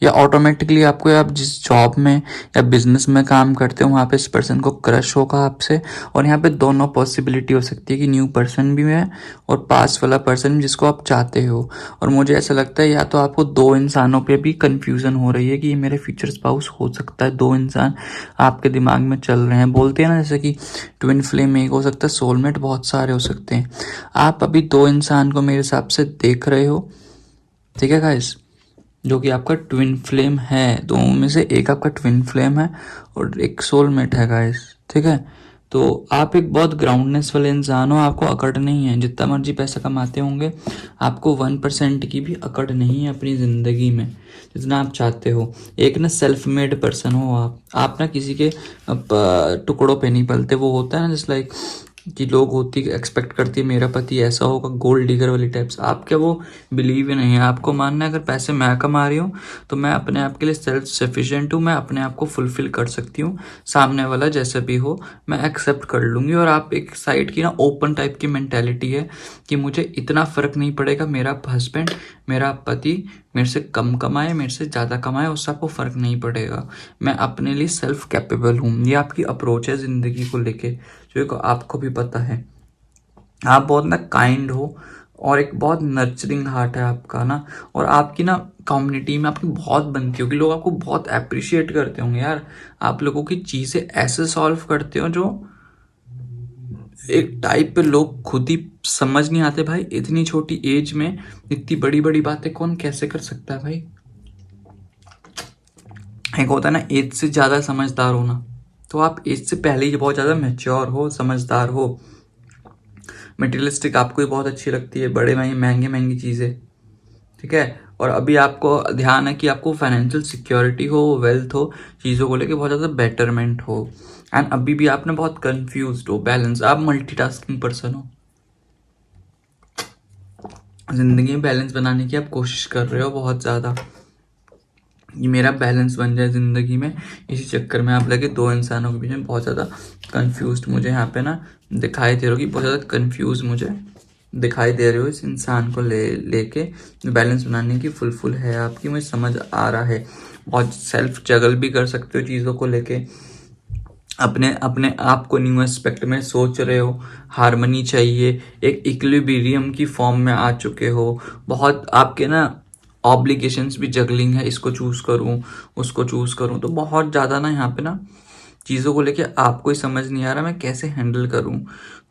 या ऑटोमेटिकली आपको, आप जिस जॉब में या बिजनेस में काम करते हो वहाँ पे इस पर्सन को क्रश होगा आपसे। और यहाँ पे दोनों पॉसिबिलिटी हो सकती है कि न्यू पर्सन भी है और पास वाला पर्सन जिसको आप चाहते हो। और मुझे ऐसा लगता है या तो आपको दो इंसानों पे भी कंफ्यूजन हो रही है कि ये मेरे फ्यूचर स्पाउस हो सकता है। दो इंसान आपके दिमाग में चल रहे हैं, बोलते हैं ना जैसे कि ट्विन फ्लेम एक हो सकता है, सोलमेट बहुत सारे हो सकते हैं। आप अभी दो इंसान को मेरे हिसाब से देख रहे हो, ठीक है गाइस, जो कि आपका ट्विन फ्लेम है। दोनों में से एक आपका ट्विन फ्लेम है और एक सोलमेट है गाइस, ठीक है। तो आप एक बहुत ग्राउंडनेस वाले इंसान हो, आपको अकड़ नहीं है। जितना मर्जी पैसा कमाते होंगे, आपको 1% की भी अकड़ नहीं है अपनी ज़िंदगी में, जितना आप चाहते हो। एक ना सेल्फ मेड पर्सन हो आप ना किसी के टुकड़ों पे नहीं पलते। वो होता है ना जस्ट लाइक कि लोग होती एक्सपेक्ट करती है मेरा पति ऐसा होगा, गोल्ड डिगर वाली टाइप्स। आप क्या वो बिलीव ही नहीं है। आपको मानना है अगर पैसे मैं कमा रही हूँ तो मैं अपने आप के लिए सेल्फ सफिशिएंट हूँ, मैं अपने आप को फुलफिल कर सकती हूँ, सामने वाला जैसे भी हो मैं एक्सेप्ट कर लूँगी। और आप एक साइड की ना ओपन टाइप की मेंटेलिटी है कि मुझे इतना फ़र्क नहीं पड़ेगा, मेरा हस्बैंड, मेरा पति मेरे से कम कमाए, मेरे से ज़्यादा कमाए, उससे आपको फ़र्क नहीं पड़ेगा, मैं अपने लिए सेल्फ कैपेबल हूँ। ये आपकी अप्रोच है ज़िंदगी को लेके, जो आपको भी पता है। आप बहुत ना काइंड हो और एक बहुत नर्चरिंग हार्ट है आपका ना। और आपकी ना कम्युनिटी में आपकी बहुत बनती होगी, लोग आपको बहुत अप्रिशिएट करते होंगे यार। आप लोगों की चीज़ें ऐसे सॉल्व करते हो जो एक टाइप पे लोग खुद ही समझ नहीं आते। भाई इतनी छोटी एज में इतनी बड़ी बड़ी बातें कौन कैसे कर सकता है भाई। एक होता है ना एज से ज़्यादा समझदार होना, तो आप एज से पहले ही बहुत ज़्यादा मैच्योर हो, समझदार हो। मटेरियलिस्टिक आपको भी बहुत अच्छी लगती है, बड़े महंगी महंगी चीज़ें, ठीक है। और अभी आपको ध्यान है कि आपको फाइनेंशियल सिक्योरिटी हो, वेल्थ हो, चीज़ों को लेके बहुत ज़्यादा बेटरमेंट हो। एंड अभी भी आपने बहुत कंफ्यूज्ड हो, बैलेंस, आप मल्टीटास्किंग पर्सन हो। ज़िंदगी में बैलेंस बनाने की आप कोशिश कर रहे हो बहुत ज़्यादा, ये मेरा बैलेंस बन जाए ज़िंदगी में। इसी चक्कर में आप लगे दो इंसानों के बीच में बहुत ज़्यादा कंफ्यूज्ड मुझे यहाँ पे ना दिखाई दे रहे हो कि बहुत ज़्यादा कंफ्यूज मुझे दिखाई दे रहे हो इस इंसान को लेके। बैलेंस बनाने की फुल है आपकी, मुझे समझ आ रहा है। बहुत सेल्फ जगल भी कर सकते हो चीज़ों को लेके, अपने अपने आप को न्यू एस्पेक्ट में सोच रहे हो, हारमनी चाहिए, एक इक्विलिब्रियम की फॉर्म में आ चुके हो। बहुत आपके ना ऑब्लिगेशंस भी जगलिंग है, इसको चूज़ करूँ उसको चूज़ करूँ, तो बहुत ज़्यादा ना यहाँ पे ना चीज़ों को लेके आपको ही समझ नहीं आ रहा मैं कैसे हैंडल करूँ।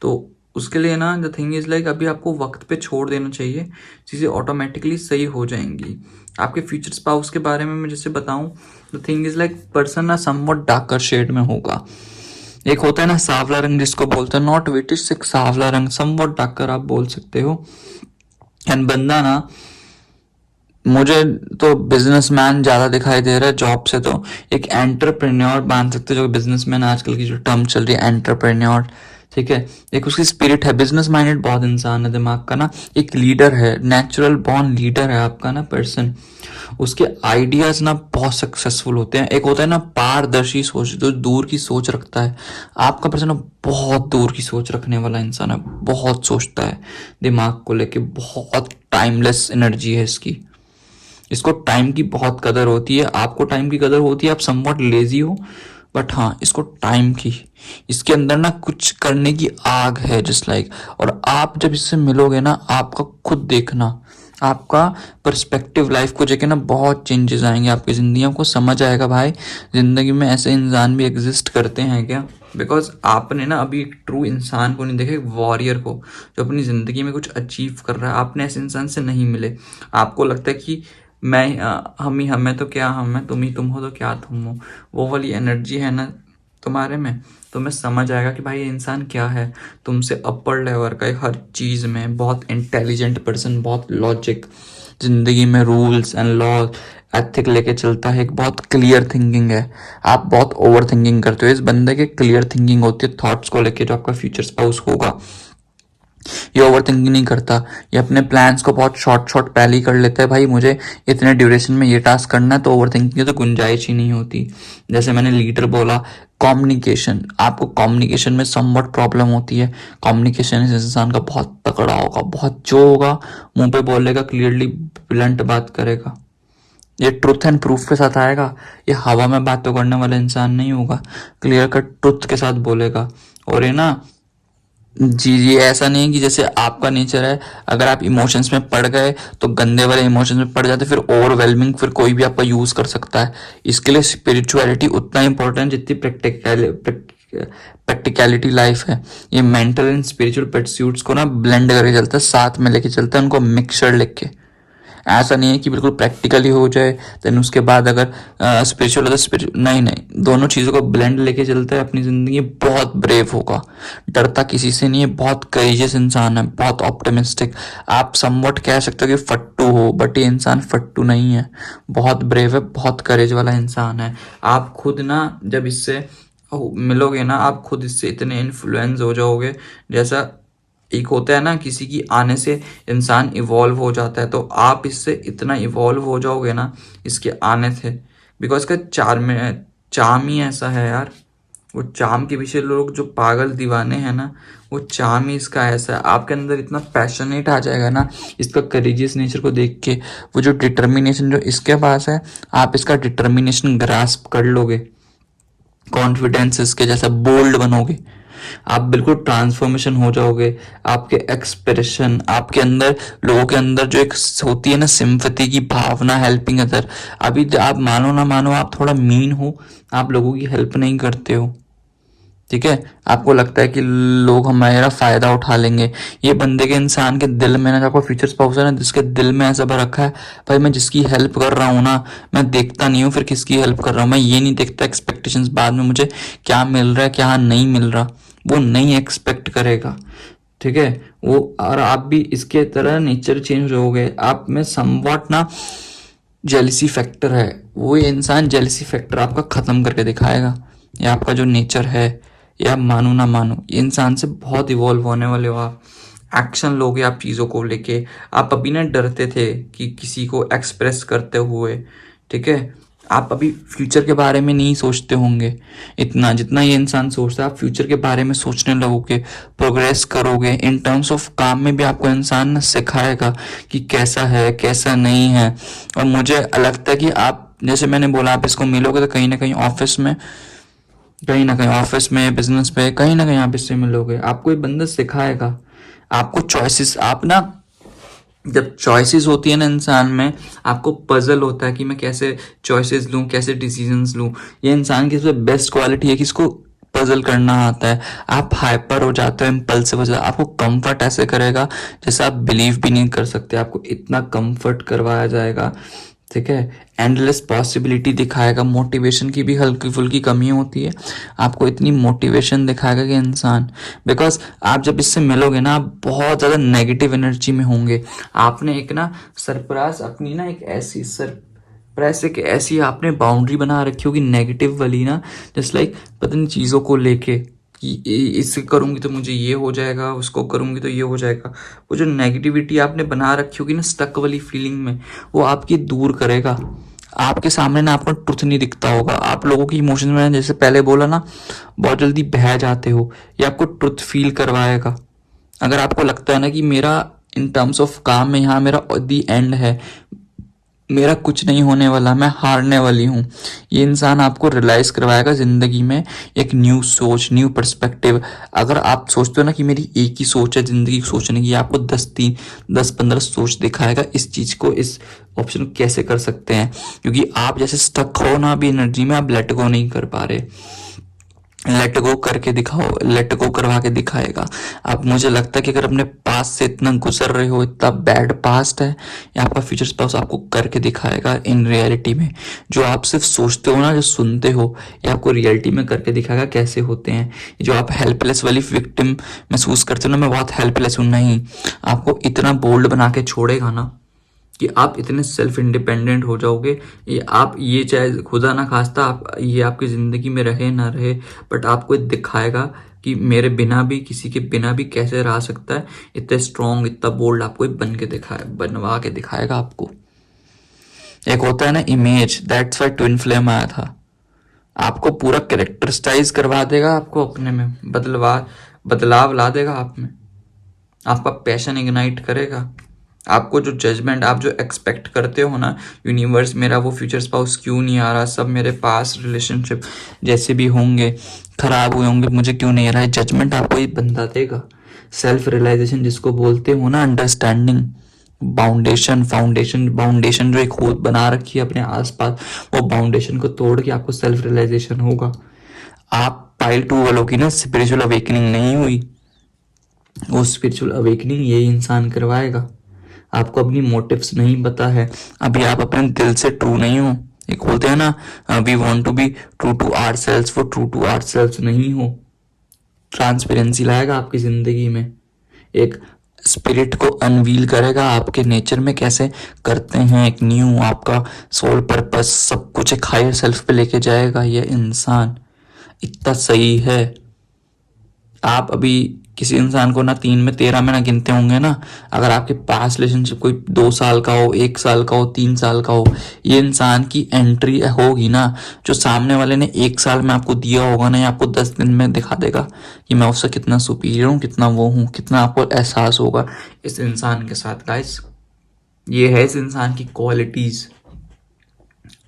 तो उसके लिए ना द थिंग इज़ लाइक अभी आपको वक्त पे छोड़ देना चाहिए, चीज़ें ऑटोमेटिकली सही हो जाएंगी। आपके फ्यूचर स्पाउस के बारे में मैं जैसे बताऊं, the thing is like person ना समवट डार्कर शेड में होगा। एक होता है ना सांवला रंग जिसको बोलते हैं, नॉट विटिश, एक सांवला रंग समवट डार्कर आप बोल सकते हो। एंड बंदा ना, मुझे तो बिजनेसमैन ज्यादा दिखाई दे रहा है जॉब से, तो एक एंटरप्रेन्योर मान सकते हो, जो बिजनेसमैन आजकल की जो टर्म चल रही है एंटरप्रेन्योर, ठीक है। एक उसकी स्पिरिट है, बिजनेस माइंडेड बहुत इंसान है, दिमाग का ना एक लीडर है, नेचुरल बॉर्न लीडर है आपका ना पर्सन। उसके आइडियाज ना बहुत सक्सेसफुल होते हैं। एक होता है ना पारदर्शी सोच, जो दूर की सोच रखता है। आपका पर्सन ना बहुत दूर की सोच रखने वाला इंसान है, बहुत सोचता है दिमाग को लेके, बहुत टाइमलेस एनर्जी है इसकी। इसको टाइम की बहुत कदर होती है, आपको टाइम की कदर होती है, आप समवट लेजी हो, बट हाँ इसको टाइम की, इसके अंदर ना कुछ करने की आग है जस्ट लाइक। और आप जब इससे मिलोगे ना, आपका खुद देखना, आपका पर्सपेक्टिव लाइफ को लेके ना बहुत चेंजेस आएंगे आपकी ज़िंदगी। आपको समझ आएगा भाई ज़िंदगी में ऐसे इंसान भी एग्जिस्ट करते हैं क्या। बिकॉज आपने ना अभी एक ट्रू इंसान को नहीं देखा, एक वॉरियर को जो अपनी ज़िंदगी में कुछ अचीव कर रहा है। आपने ऐसे इंसान से नहीं मिले। आपको लगता है कि मैं हम ही हम है तो क्या हम है, तुम ही तुम हो तो क्या तुम हो। वो वाली एनर्जी है ना तुम्हारे में, तो मैं समझ आएगा कि भाई ये इंसान क्या है। तुमसे अपर लेवल का है हर चीज़ में, बहुत इंटेलिजेंट पर्सन, बहुत लॉजिक, जिंदगी में रूल्स एंड लॉ एथिक लेके चलता है, एक बहुत क्लियर थिंकिंग है। आप बहुत ओवर थिंकिंग करते हो, इस बंदे के क्लियर थिंकिंग होती है थॉट्स को लेके, जो आपका फ्यूचर स्पाउस होगा। ये ओवर थिंकिंग नहीं करता, ये अपने प्लान्स को बहुत शॉर्ट शॉर्ट पहले ही कर लेता है। भाई मुझे इतने ड्यूरेशन में ये टास्क करना है, तो ओवर थिंकिंग की तो गुंजाइश ही नहीं होती। जैसे मैंने लीडर बोला, कम्युनिकेशन, आपको कम्युनिकेशन में समवट प्रॉब्लम होती है। कम्युनिकेशन इस इंसान का बहुत तगड़ा होगा, बहुत जो होगा मुंह पे बोलेगा, क्लियरली ब्लंट बात करेगा, ये ट्रुथ एंड प्रूफ के साथ आएगा। ये हवा में बातें करने वाला इंसान नहीं होगा, क्लियर कट ट्रुथ के साथ बोलेगा। और ये ना, जी जी, ऐसा नहीं है कि जैसे आपका नेचर है, अगर आप इमोशंस में पड़ गए तो गंदे वाले इमोशंस में पड़ जाते, फिर ओवरवेलमिंग, फिर कोई भी आपका यूज कर सकता है। इसके लिए स्पिरिचुअलिटी उतना इंपॉर्टेंट जितनी प्रैक्टिकलिटी लाइफ है। ये मेंटल एंड स्पिरिचुअल परस्यूट्स को ना ब्लेंड करके चलता है, साथ में लेके चलता है, उनको मिक्सचर लेके। ऐसा नहीं है कि बिल्कुल प्रैक्टिकली हो जाए देन उसके बाद अगर स्पिरिचुअल है तो स्पिरिचुअल, नहीं नहीं, दोनों चीज़ों को ब्लेंड लेके चलता है अपनी ज़िंदगी। बहुत ब्रेव होगा, डरता किसी से नहीं है, बहुत करेजियस इंसान है, बहुत ऑप्टिमिस्टिक। आप समवट कह सकते हो कि फट्टू हो, बट ये इंसान फट्टू नहीं है, बहुत ब्रेव है, बहुत करेज वाला इंसान है। आप खुद ना जब इससे मिलोगे ना, आप खुद इससे इतने इन्फ्लुएंस हो जाओगे। जैसा एक होता है ना किसी की आने से इंसान इवॉल्व हो जाता है, तो आप इससे इतना इवॉल्व हो जाओगे ना इसके आने से। बिकॉज इसका चार्म ही ऐसा है यार। वो चार्म के पीछे लोग जो पागल दीवाने हैं ना, वो चार्म ही इसका ऐसा है। आपके अंदर इतना पैशनेट आ जाएगा ना इसका करेजियस नेचर को देख के। वो जो डिटर्मिनेशन जो इसके पास है, आप इसका डिटर्मिनेशन ग्रास्प कर लोगे, कॉन्फिडेंस इसके जैसा बोल्ड बनोगे, आप बिल्कुल ट्रांसफॉर्मेशन हो जाओगे। आपके एक्सप्रेशन, आपके अंदर, लोगों के अंदर जो एक होती है ना सिंपैथी की भावना, हेल्पिंग अदर। अभी आप मानो ना मानो, आप थोड़ा मीन हो, आप लोगों की हेल्प नहीं करते हो, ठीक है। आपको लगता है कि लोग हमारा फायदा उठा लेंगे। ये बंदे के, इंसान के दिल में ना, जो आपका फ्यूचर स्पाउस है ना, जिसके दिल में ऐसा भर रखा है, भाई मैं जिसकी हेल्प कर रहा हूँ ना, मैं देखता नहीं हूँ फिर किसकी हेल्प कर रहा हूँ। मैं ये नहीं देखता एक्सपेक्टेशंस बाद में मुझे क्या मिल रहा है क्या नहीं मिल रहा, वो नहीं एक्सपेक्ट करेगा, ठीक है वो। और आप भी इसके तरह नेचर चेंज हो गए। आप में समवॉट ना जेलिसी फैक्टर है, वो इंसान जेलिसी फैक्टर आपका खत्म करके दिखाएगा। ये आपका जो नेचर है, या मानो ना मानो, ये इंसान से बहुत इवॉल्व होने वाले हो आप। एक्शन लोगे आप चीज़ों को लेके। आप अभी ना डरते थे कि किसी को एक्सप्रेस करते हुए, ठीक है। आप अभी फ्यूचर के बारे में नहीं सोचते होंगे इतना जितना ये इंसान सोचता है। आप फ्यूचर के बारे में सोचने लगोगे, प्रोग्रेस करोगे। इन टर्म्स ऑफ काम में भी आपको इंसान ना सिखाएगा कि कैसा है कैसा नहीं है। और मुझे लगता है कि आप, जैसे मैंने बोला, आप इसको मिलोगे तो कहीं ना कहीं ऑफिस में, बिजनेस पे, कहीं ना कहीं आप इससे मिलोगे। आपको एक बंदा सिखाएगा, आपको चॉइसेस, आप ना जब चॉइसेस होती है ना इंसान में, आपको पजल होता है कि मैं कैसे चॉइसेस लूँ, कैसे डिसीजंस लूँ। ये इंसान की सबसे बेस्ट क्वालिटी है कि इसको पजल करना आता है, आप हाइपर हो जाते हो, इम्पल्सिव हो जाते हो, आपको कंफर्ट ऐसे करेगा जैसे आप बिलीव भी नहीं कर सकते, आपको इतना कंफर्ट करवाया जाएगा, ठीक है। एंडलेस पॉसिबिलिटी दिखाएगा, मोटिवेशन की भी हल्की फुल्की कमी होती है, आपको इतनी मोटिवेशन दिखाएगा कि इंसान, बिकॉज आप जब इससे मिलोगे ना आप बहुत ज़्यादा नेगेटिव एनर्जी में होंगे। आपने एक ना सरप्राज अपनी ना एक ऐसी सरप्राइज एक ऐसी आपने बाउंड्री बना रखी होगी नेगेटिव वाली ना, जस्ट लाइक पता नहीं चीज़ों को लेके कि इससे करूँगी तो मुझे ये हो जाएगा, उसको करूँगी तो ये हो जाएगा। वो जो नेगेटिविटी आपने बना रखी होगी ना स्टक वाली फीलिंग में, वो आपकी दूर करेगा। आपके सामने ना आपको ट्रुथ नहीं दिखता होगा, आप लोगों की इमोशन में जैसे पहले बोला ना बहुत जल्दी बह जाते हो, ये आपको ट्रुथ फील करवाएगा। अगर आपको लगता है ना कि मेरा इन टर्म्स ऑफ काम में यहाँ मेरा दी एंड है, मेरा कुछ नहीं होने वाला, मैं हारने वाली हूँ, ये इंसान आपको रियलाइज़ करवाएगा ज़िंदगी में एक न्यू सोच, न्यू पर्सपेक्टिव। अगर आप सोचते हो ना कि मेरी एक ही सोच है ज़िंदगी को सोचने की, आपको 10-15 सोच दिखाएगा इस चीज़ को, इस ऑप्शन को कैसे कर सकते हैं, क्योंकि आप जैसे स्टक हो ना अभी एनर्जी में, आप लेट गो नहीं कर पा रहे। लेट गो करके दिखाओ, लेट गो करवा के दिखाएगा। अब मुझे लगता है कि अगर अपने पास से इतना गुजर रहे हो, इतना बैड पास्ट है, या आपका फ्यूचर स्पाउस आपको करके दिखाएगा इन रियलिटी में। जो आप सिर्फ सोचते हो ना, जो सुनते हो, ये आपको रियलिटी में करके दिखाएगा कैसे होते हैं। जो आप हेल्पलेस वाली विक्टिम महसूस करते हो ना, मैं बहुत हेल्पलेस हूँ, नहीं, आपको इतना बोल्ड बना के छोड़ेगा ना कि आप इतने सेल्फ इंडिपेंडेंट हो जाओगे। ये आप ये चाहे खुदा ना खास्ता आप ये आपकी ज़िंदगी में रहे ना रहे, बट आपको दिखाएगा कि मेरे बिना भी, किसी के बिना भी कैसे रह सकता है। इतना स्ट्रॉन्ग, इतना बोल्ड आपको बनवा के दिखाएगा आपको। एक होता है ना image, that's why twin flame आया था, आपको पूरा कैरेक्टरिस्टाइज करवा देगा, आपको अपने में बदलाव ला देगा आप में, आपका पैशन इग्नाइट करेगा। आपको जो जजमेंट, आप जो एक्सपेक्ट करते हो ना, यूनिवर्स मेरा वो फ्यूचर स्पाउस क्यों नहीं आ रहा, सब मेरे पास रिलेशनशिप जैसे भी होंगे खराब हुए होंगे, मुझे क्यों नहीं आ रहा है, जजमेंट आपको ये बंदा देगा। सेल्फ रियलाइजेशन जिसको बोलते हो ना, अंडरस्टैंडिंग, बाउंडेशन जो एक खुद बना रखी है अपने आसपास, वो बाउंडेशन को तोड़ के आपको सेल्फ रियलाइजेशन होगा। आप पाइल 2 वालों की ना स्पिरिचुअल अवेकनिंग नहीं हुई, वो स्पिरिचुअल अवेकनिंग ये इंसान करवाएगा। आपको अपनी मोटिव्स नहीं पता है, अभी आप अपने दिल से ट्रू नहीं हो। एक बोलते हैं ना, we want to be true to ourselves, वो ट्रू टू आवरसेल्व्स नहीं हो। ट्रांसपेरेंसी लाएगा आपकी ज़िंदगी में, एक स्पिरिट को अनवील करेगा आपके नेचर में कैसे करते हैं, एक न्यू आपका सोल पर्पस सब कुछ एक हायर सेल्फ पे लेके जाएगा। ये इंसान इतना सही है। आप अभी किसी इंसान को ना 3 में 13 में ना गिनते होंगे ना, अगर आपके पास रिलेशनशिप कोई 2 साल का हो, 1 साल का हो, 3 साल का हो, ये इंसान की एंट्री होगी ना, जो सामने वाले ने 1 साल में आपको दिया होगा ना, ये आपको 10 दिन में दिखा देगा कि मैं उससे कितना सुपीरियर हूँ, कितना वो हूँ, कितना आपको एहसास होगा इस इंसान के साथ। गाइस, ये है इस इंसान की क्वालिटीज़।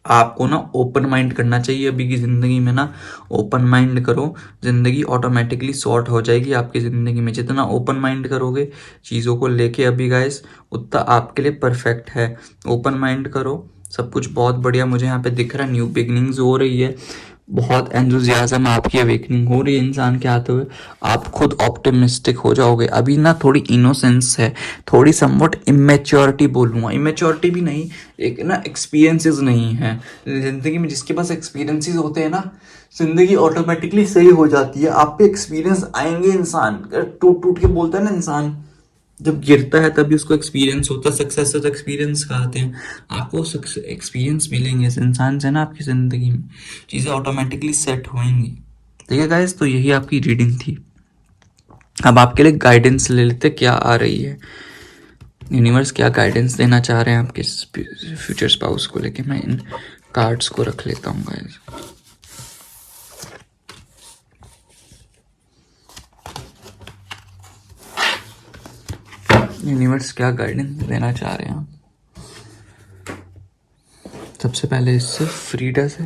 आपको ना ओपन माइंड करना चाहिए अभी की ज़िंदगी में ना, ओपन माइंड करो, ज़िंदगी ऑटोमेटिकली सॉर्ट हो जाएगी आपकी ज़िंदगी में। जितना ओपन माइंड करोगे चीज़ों को लेके अभी गाइस, उतना आपके लिए परफेक्ट है। ओपन माइंड करो, सब कुछ बहुत बढ़िया मुझे यहाँ पे दिख रहा है, न्यू बिगनिंग्स हो रही है, बहुत एंथुजियाज्म, आपकी अवेकनिंग हो रही है इंसान के आते हुए, आप खुद ऑप्टिमिस्टिक हो जाओगे। अभी ना थोड़ी इनोसेंस है, थोड़ी समवट इमेच्योरिटी बोलूँगा, इमेच्योरिटी भी नहीं, एक ना एक्सपीरियंसेस नहीं है ज़िंदगी में। जिसके पास एक्सपीरियंसेस होते हैं ना, ज़िंदगी ऑटोमेटिकली सही हो जाती है। आप पे एक्सपीरियंस आएंगे, इंसान टूट टूट के बोलता है ना, इंसान जब गिरता है तभी उसको एक्सपीरियंस होता है, सक्सेस तो एक्सपीरियंस कहते हैं। आपको एक्सपीरियंस मिलेंगे इस इंसान से ना, आपकी ज़िंदगी में चीज़ें ऑटोमेटिकली सेट होंगी। ठीक है गाइस, तो यही आपकी रीडिंग थी। अब आपके लिए गाइडेंस ले लेते, क्या आ रही है यूनिवर्स, क्या गाइडेंस देना चाह रहे हैं आपके फ्यूचर स्पाउस को लेके। मैं इन कार्ड्स को रख लेता हूँ गाइस। यूनिवर्स क्या गाइडेंस देना चाह रहे हैं। सबसे पहले इससे फ्रीडा से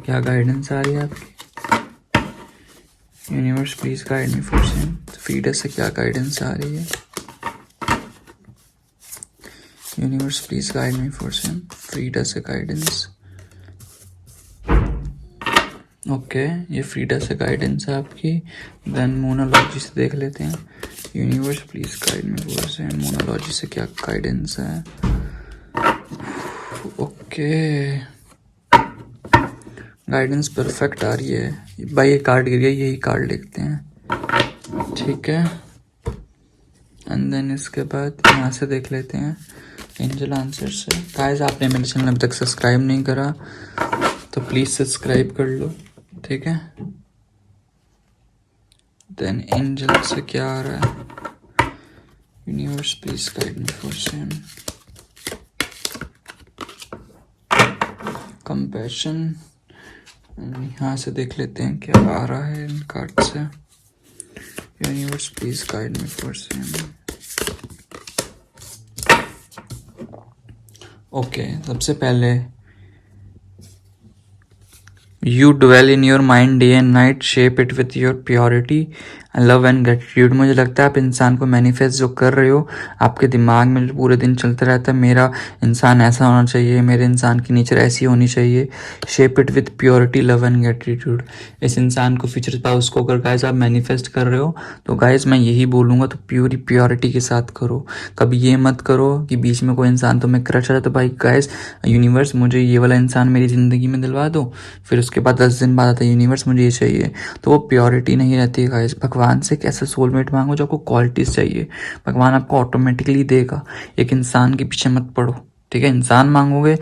क्या गाइडेंस आ रही है आपकी। Universe please guide me for same, Frida से क्या गाइडेंस आ रही है। Universe please guide me for same, Frida से गाइडेंस। ओके, ये फ्रीडा से गाइडेंस है आपकी। देन मोनोलॉजी से देख लेते हैं। Universe please guide me for से मोनोलॉजी से क्या गाइडेंस है। ओके, गाइडेंस परफेक्ट आ रही है भाई। ये कार्ड गिर गया, यही कार्ड लिखते हैं, ठीक है। एंड देन इसके बाद यहाँ से देख लेते हैं एंजल आंसर से। गाइस, आपने मेरे चैनल अभी तक सब्सक्राइब नहीं करा तो प्लीज़ सब्सक्राइब कर लो, ठीक है। देन एंजल से क्या आ रहा है। Universe please guide me for same compassion. यहाँ से देख लेते हैं क्या आ रहा है इन कार्ड से। Universe please guide me for same. Okay, सबसे पहले You dwell in your mind day and night, shape it with your purity, love and gratitude। मुझे लगता है आप इंसान को मैनिफेस्ट जो कर रहे हो, आपके दिमाग में जो पूरे दिन चलता रहता है, मेरा इंसान ऐसा होना चाहिए, मेरे इंसान की नेचर ऐसी होनी चाहिए। Shape it with purity, love and gratitude. इस इंसान को फ्यूचर स्पाउस को अगर गाइस आप मैनिफेस्ट कर रहे हो तो गाइस मैं यही बोलूँगा, तो प्योरिटी के साथ करो। कभी ये मत करो कि बीच में कोई इंसान तुम्हें क्रश आ जाए तो भाई गाइस यूनिवर्स मुझे ये वाला इंसान मेरी ज़िंदगी में दिलवा दो, फिर उसके बाद 10 दिन बाद आता है यूनिवर्स मुझे ये चाहिए, तो वो प्योरिटी नहीं रहती है गाइस। भगवान से एक ऐसा सोलमेट मांगो जो आपको क्वालिटीज़ चाहिए, भगवान आपको ऑटोमेटिकली देगा। एक इंसान के पीछे मत पड़ो, ठीक है। इंसान मांगोगे,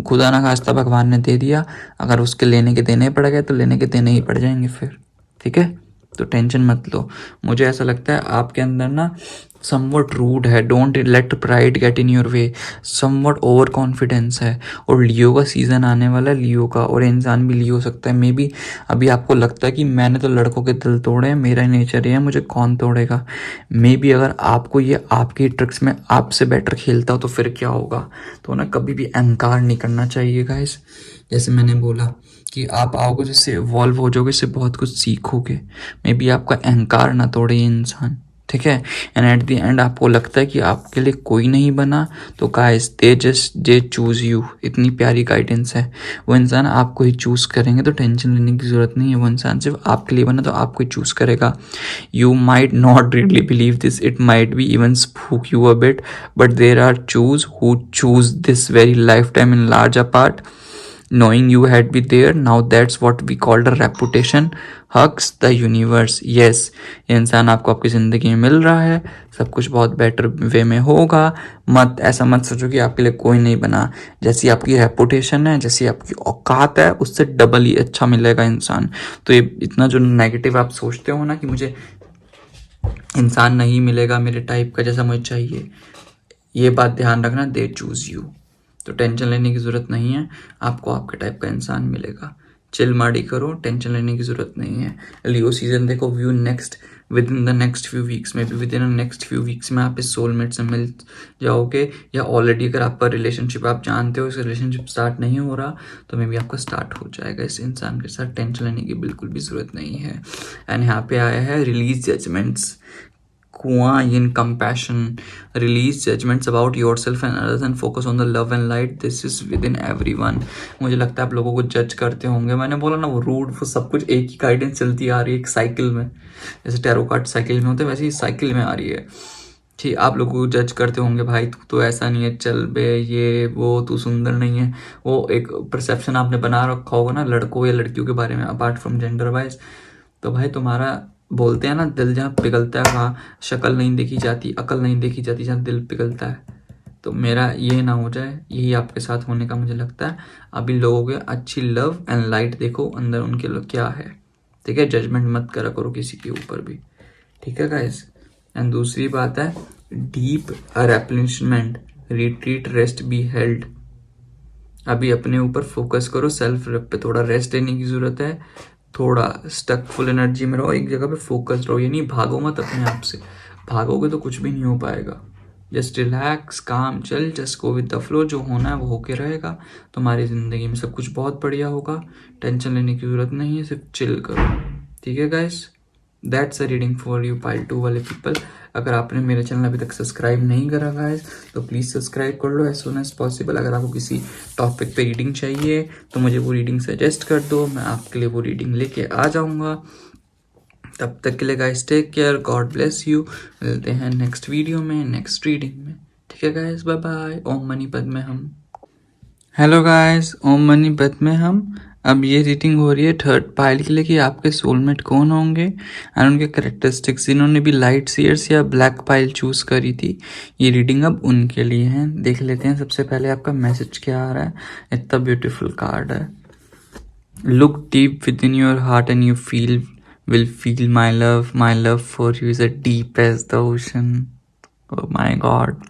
खुदा ना खास्ता भगवान ने दे दिया, अगर उसके लेने के देने पड़ गए तो लेने के देने ही पड़ जाएंगे फिर, ठीक है। तो टेंशन मत लो। मुझे ऐसा लगता है आपके अंदर ना समवट रूड है, don't let pride get in your way, somewhat over confidence है। और लियो का सीज़न आने वाला है, लियो का, और इंसान भी लियो हो सकता है मे बी। अभी आपको लगता है कि मैंने तो लड़कों के दिल तोड़े हैं, मेरा नेचर है, मुझे कौन तोड़ेगा। मे बी अगर आपको ये आपकी ट्रिक्स में आपसे बेटर खेलता हो तो फिर क्या होगा। तो ना कभी भी अहंकार नहीं करना चाहिए गाइस। जैसे मैंने बोला कि आप आओगे जिससे इवॉल्व हो जाओगे, इससे बहुत कुछ सीखोगे। मे बी आपका अहंकार ना तोड़े ये इंसान, ठीक है। एंड एट द एंड आपको लगता है कि आपके लिए कोई नहीं बना, तो गाइस दे चूज यू। इतनी प्यारी गाइडेंस है। वो इंसान आपको ही चूज करेंगे, तो टेंशन लेने की जरूरत नहीं है। वो इंसान सिर्फ आपके लिए बना तो आपको ही चूज करेगा। You might not really believe this, it might be even spook you a bit, but there are choose who choose this very lifetime in large a part, knowing you had been there. Now that's what we called a reputation, hugs the universe। yes, ये इंसान आपको आपकी ज़िंदगी में मिल रहा है, सब कुछ बहुत बेटर वे में होगा। मत ऐसा मत सोचो कि आपके लिए कोई नहीं बना। जैसी आपकी रेपुटेशन है, जैसी आपकी औकात है, उससे डबल ही अच्छा मिलेगा इंसान। तो ये इतना जो नेगेटिव आप सोचते हो ना कि मुझे इंसान नहीं मिलेगा मेरे टाइप का जैसा मुझे चाहिए, ये बात ध्यान रखना, दे चूज यू। तो टेंशन लेने की ज़रूरत नहीं है, आपको आपके टाइप का इंसान मिलेगा। चिल माड़ी करो, टेंशन लेने की ज़रूरत नहीं है। लियो सीजन देखो, view next with in the next few weeks में भी, with in next few weeks में आप इस सोलमेट से मिल जाओगे। या ऑलरेडी अगर आपका रिलेशनशिप आप जानते हो, इस रिलेशनशिप स्टार्ट नहीं हो रहा, तो मे बी आपका स्टार्ट हो जाएगा इस इंसान के साथ। टेंशन लेने की बिल्कुल भी ज़रूरत नहीं है। एंड यहाँ पे आया है release judgements, Kuan Yin compassion, release judgements about yourself and others and focus on the love and light, this is within everyone. मुझे लगता है आप लोगों को जज करते होंगे, मैंने बोला ना वो रूड, वो सब कुछ एक ही गाइडेंस चलती आ रही है एक साइकिल में। जैसे टैरो कार्ड साइकिल में होते हैं, वैसे ही साइकिल में आ रही है। ठीक, आप लोगों को जज करते होंगे, भाई तू तो ऐसा नहीं है, चल बे ये वो, तू सुंदर नहीं है। वो एक परसेप्शन आपने बना रखा होगा ना लड़कों या लड़कियों के बारे में, अपार्ट फ्रॉम जेंडर वाइज। तो भाई तुम्हारा बोलते हैं ना, दिल जहाँ पिघलता है वहाँ शक्ल नहीं देखी जाती, अकल नहीं देखी जाती, जहाँ दिल पिघलता है। तो मेरा ये ना हो जाए, यही आपके साथ होने का मुझे लगता है। अभी लोगों के अच्छी लव एंड लाइट देखो अंदर उनके लोग क्या है, ठीक है। जजमेंट मत करा करो किसी के ऊपर भी, ठीक है गाइस। एंड दूसरी बात है deep replenishment, retreat, rest be held. अभी अपने ऊपर फोकस करो, सेल्फ पे थोड़ा रेस्ट लेने की जरूरत है। थोड़ा स्टक फुल एनर्जी में रहो, एक जगह पे फोकस रहो, ये नहीं भागो मत अपने आप से। भागोगे तो कुछ भी नहीं हो पाएगा। जस्ट रिलैक्स, काम, चल, just go with the flow. जो होना है वो होके रहेगा। तुम्हारी ज़िंदगी में सब कुछ बहुत बढ़िया होगा। टेंशन लेने की ज़रूरत नहीं है, सिर्फ चिल करो, ठीक है guys. That's a reading for you pile 2 वाले पीपल। अगर आपने मेरा चैनल अभी तक सब्सक्राइब नहीं करा गाइस तो प्लीज़ सब्सक्राइब कर लो एज सुन एज पॉसिबल। अगर आपको किसी टॉपिक पे रीडिंग चाहिए तो मुझे वो रीडिंग सजेस्ट कर दो, मैं आपके लिए वो रीडिंग लेके आ जाऊँगा। तब तक के लिए guys take care, God bless you. मिलते हैं नेक्स्ट वीडियो में, नेक्स्ट रीडिंग में। ठीक है गाइस, बाय बाय। ओम मनी पद्मे हम। हेलो गाइस, ओम मनी पद्मे हम। अब ये रीडिंग हो रही है थर्ड पाइल के लिए कि आपके सोलमेट कौन होंगे एंड उनके करेक्टरिस्टिक्स। जिन्होंने भी लाइट सीयर्स या ब्लैक पाइल चूज करी थी, ये रीडिंग अब उनके लिए है। देख लेते हैं सबसे पहले आपका मैसेज क्या आ रहा है। इतना ब्यूटीफुल कार्ड है। Look deep with in your heart and you will feel my love for you is as deep as the ocean। oh my god,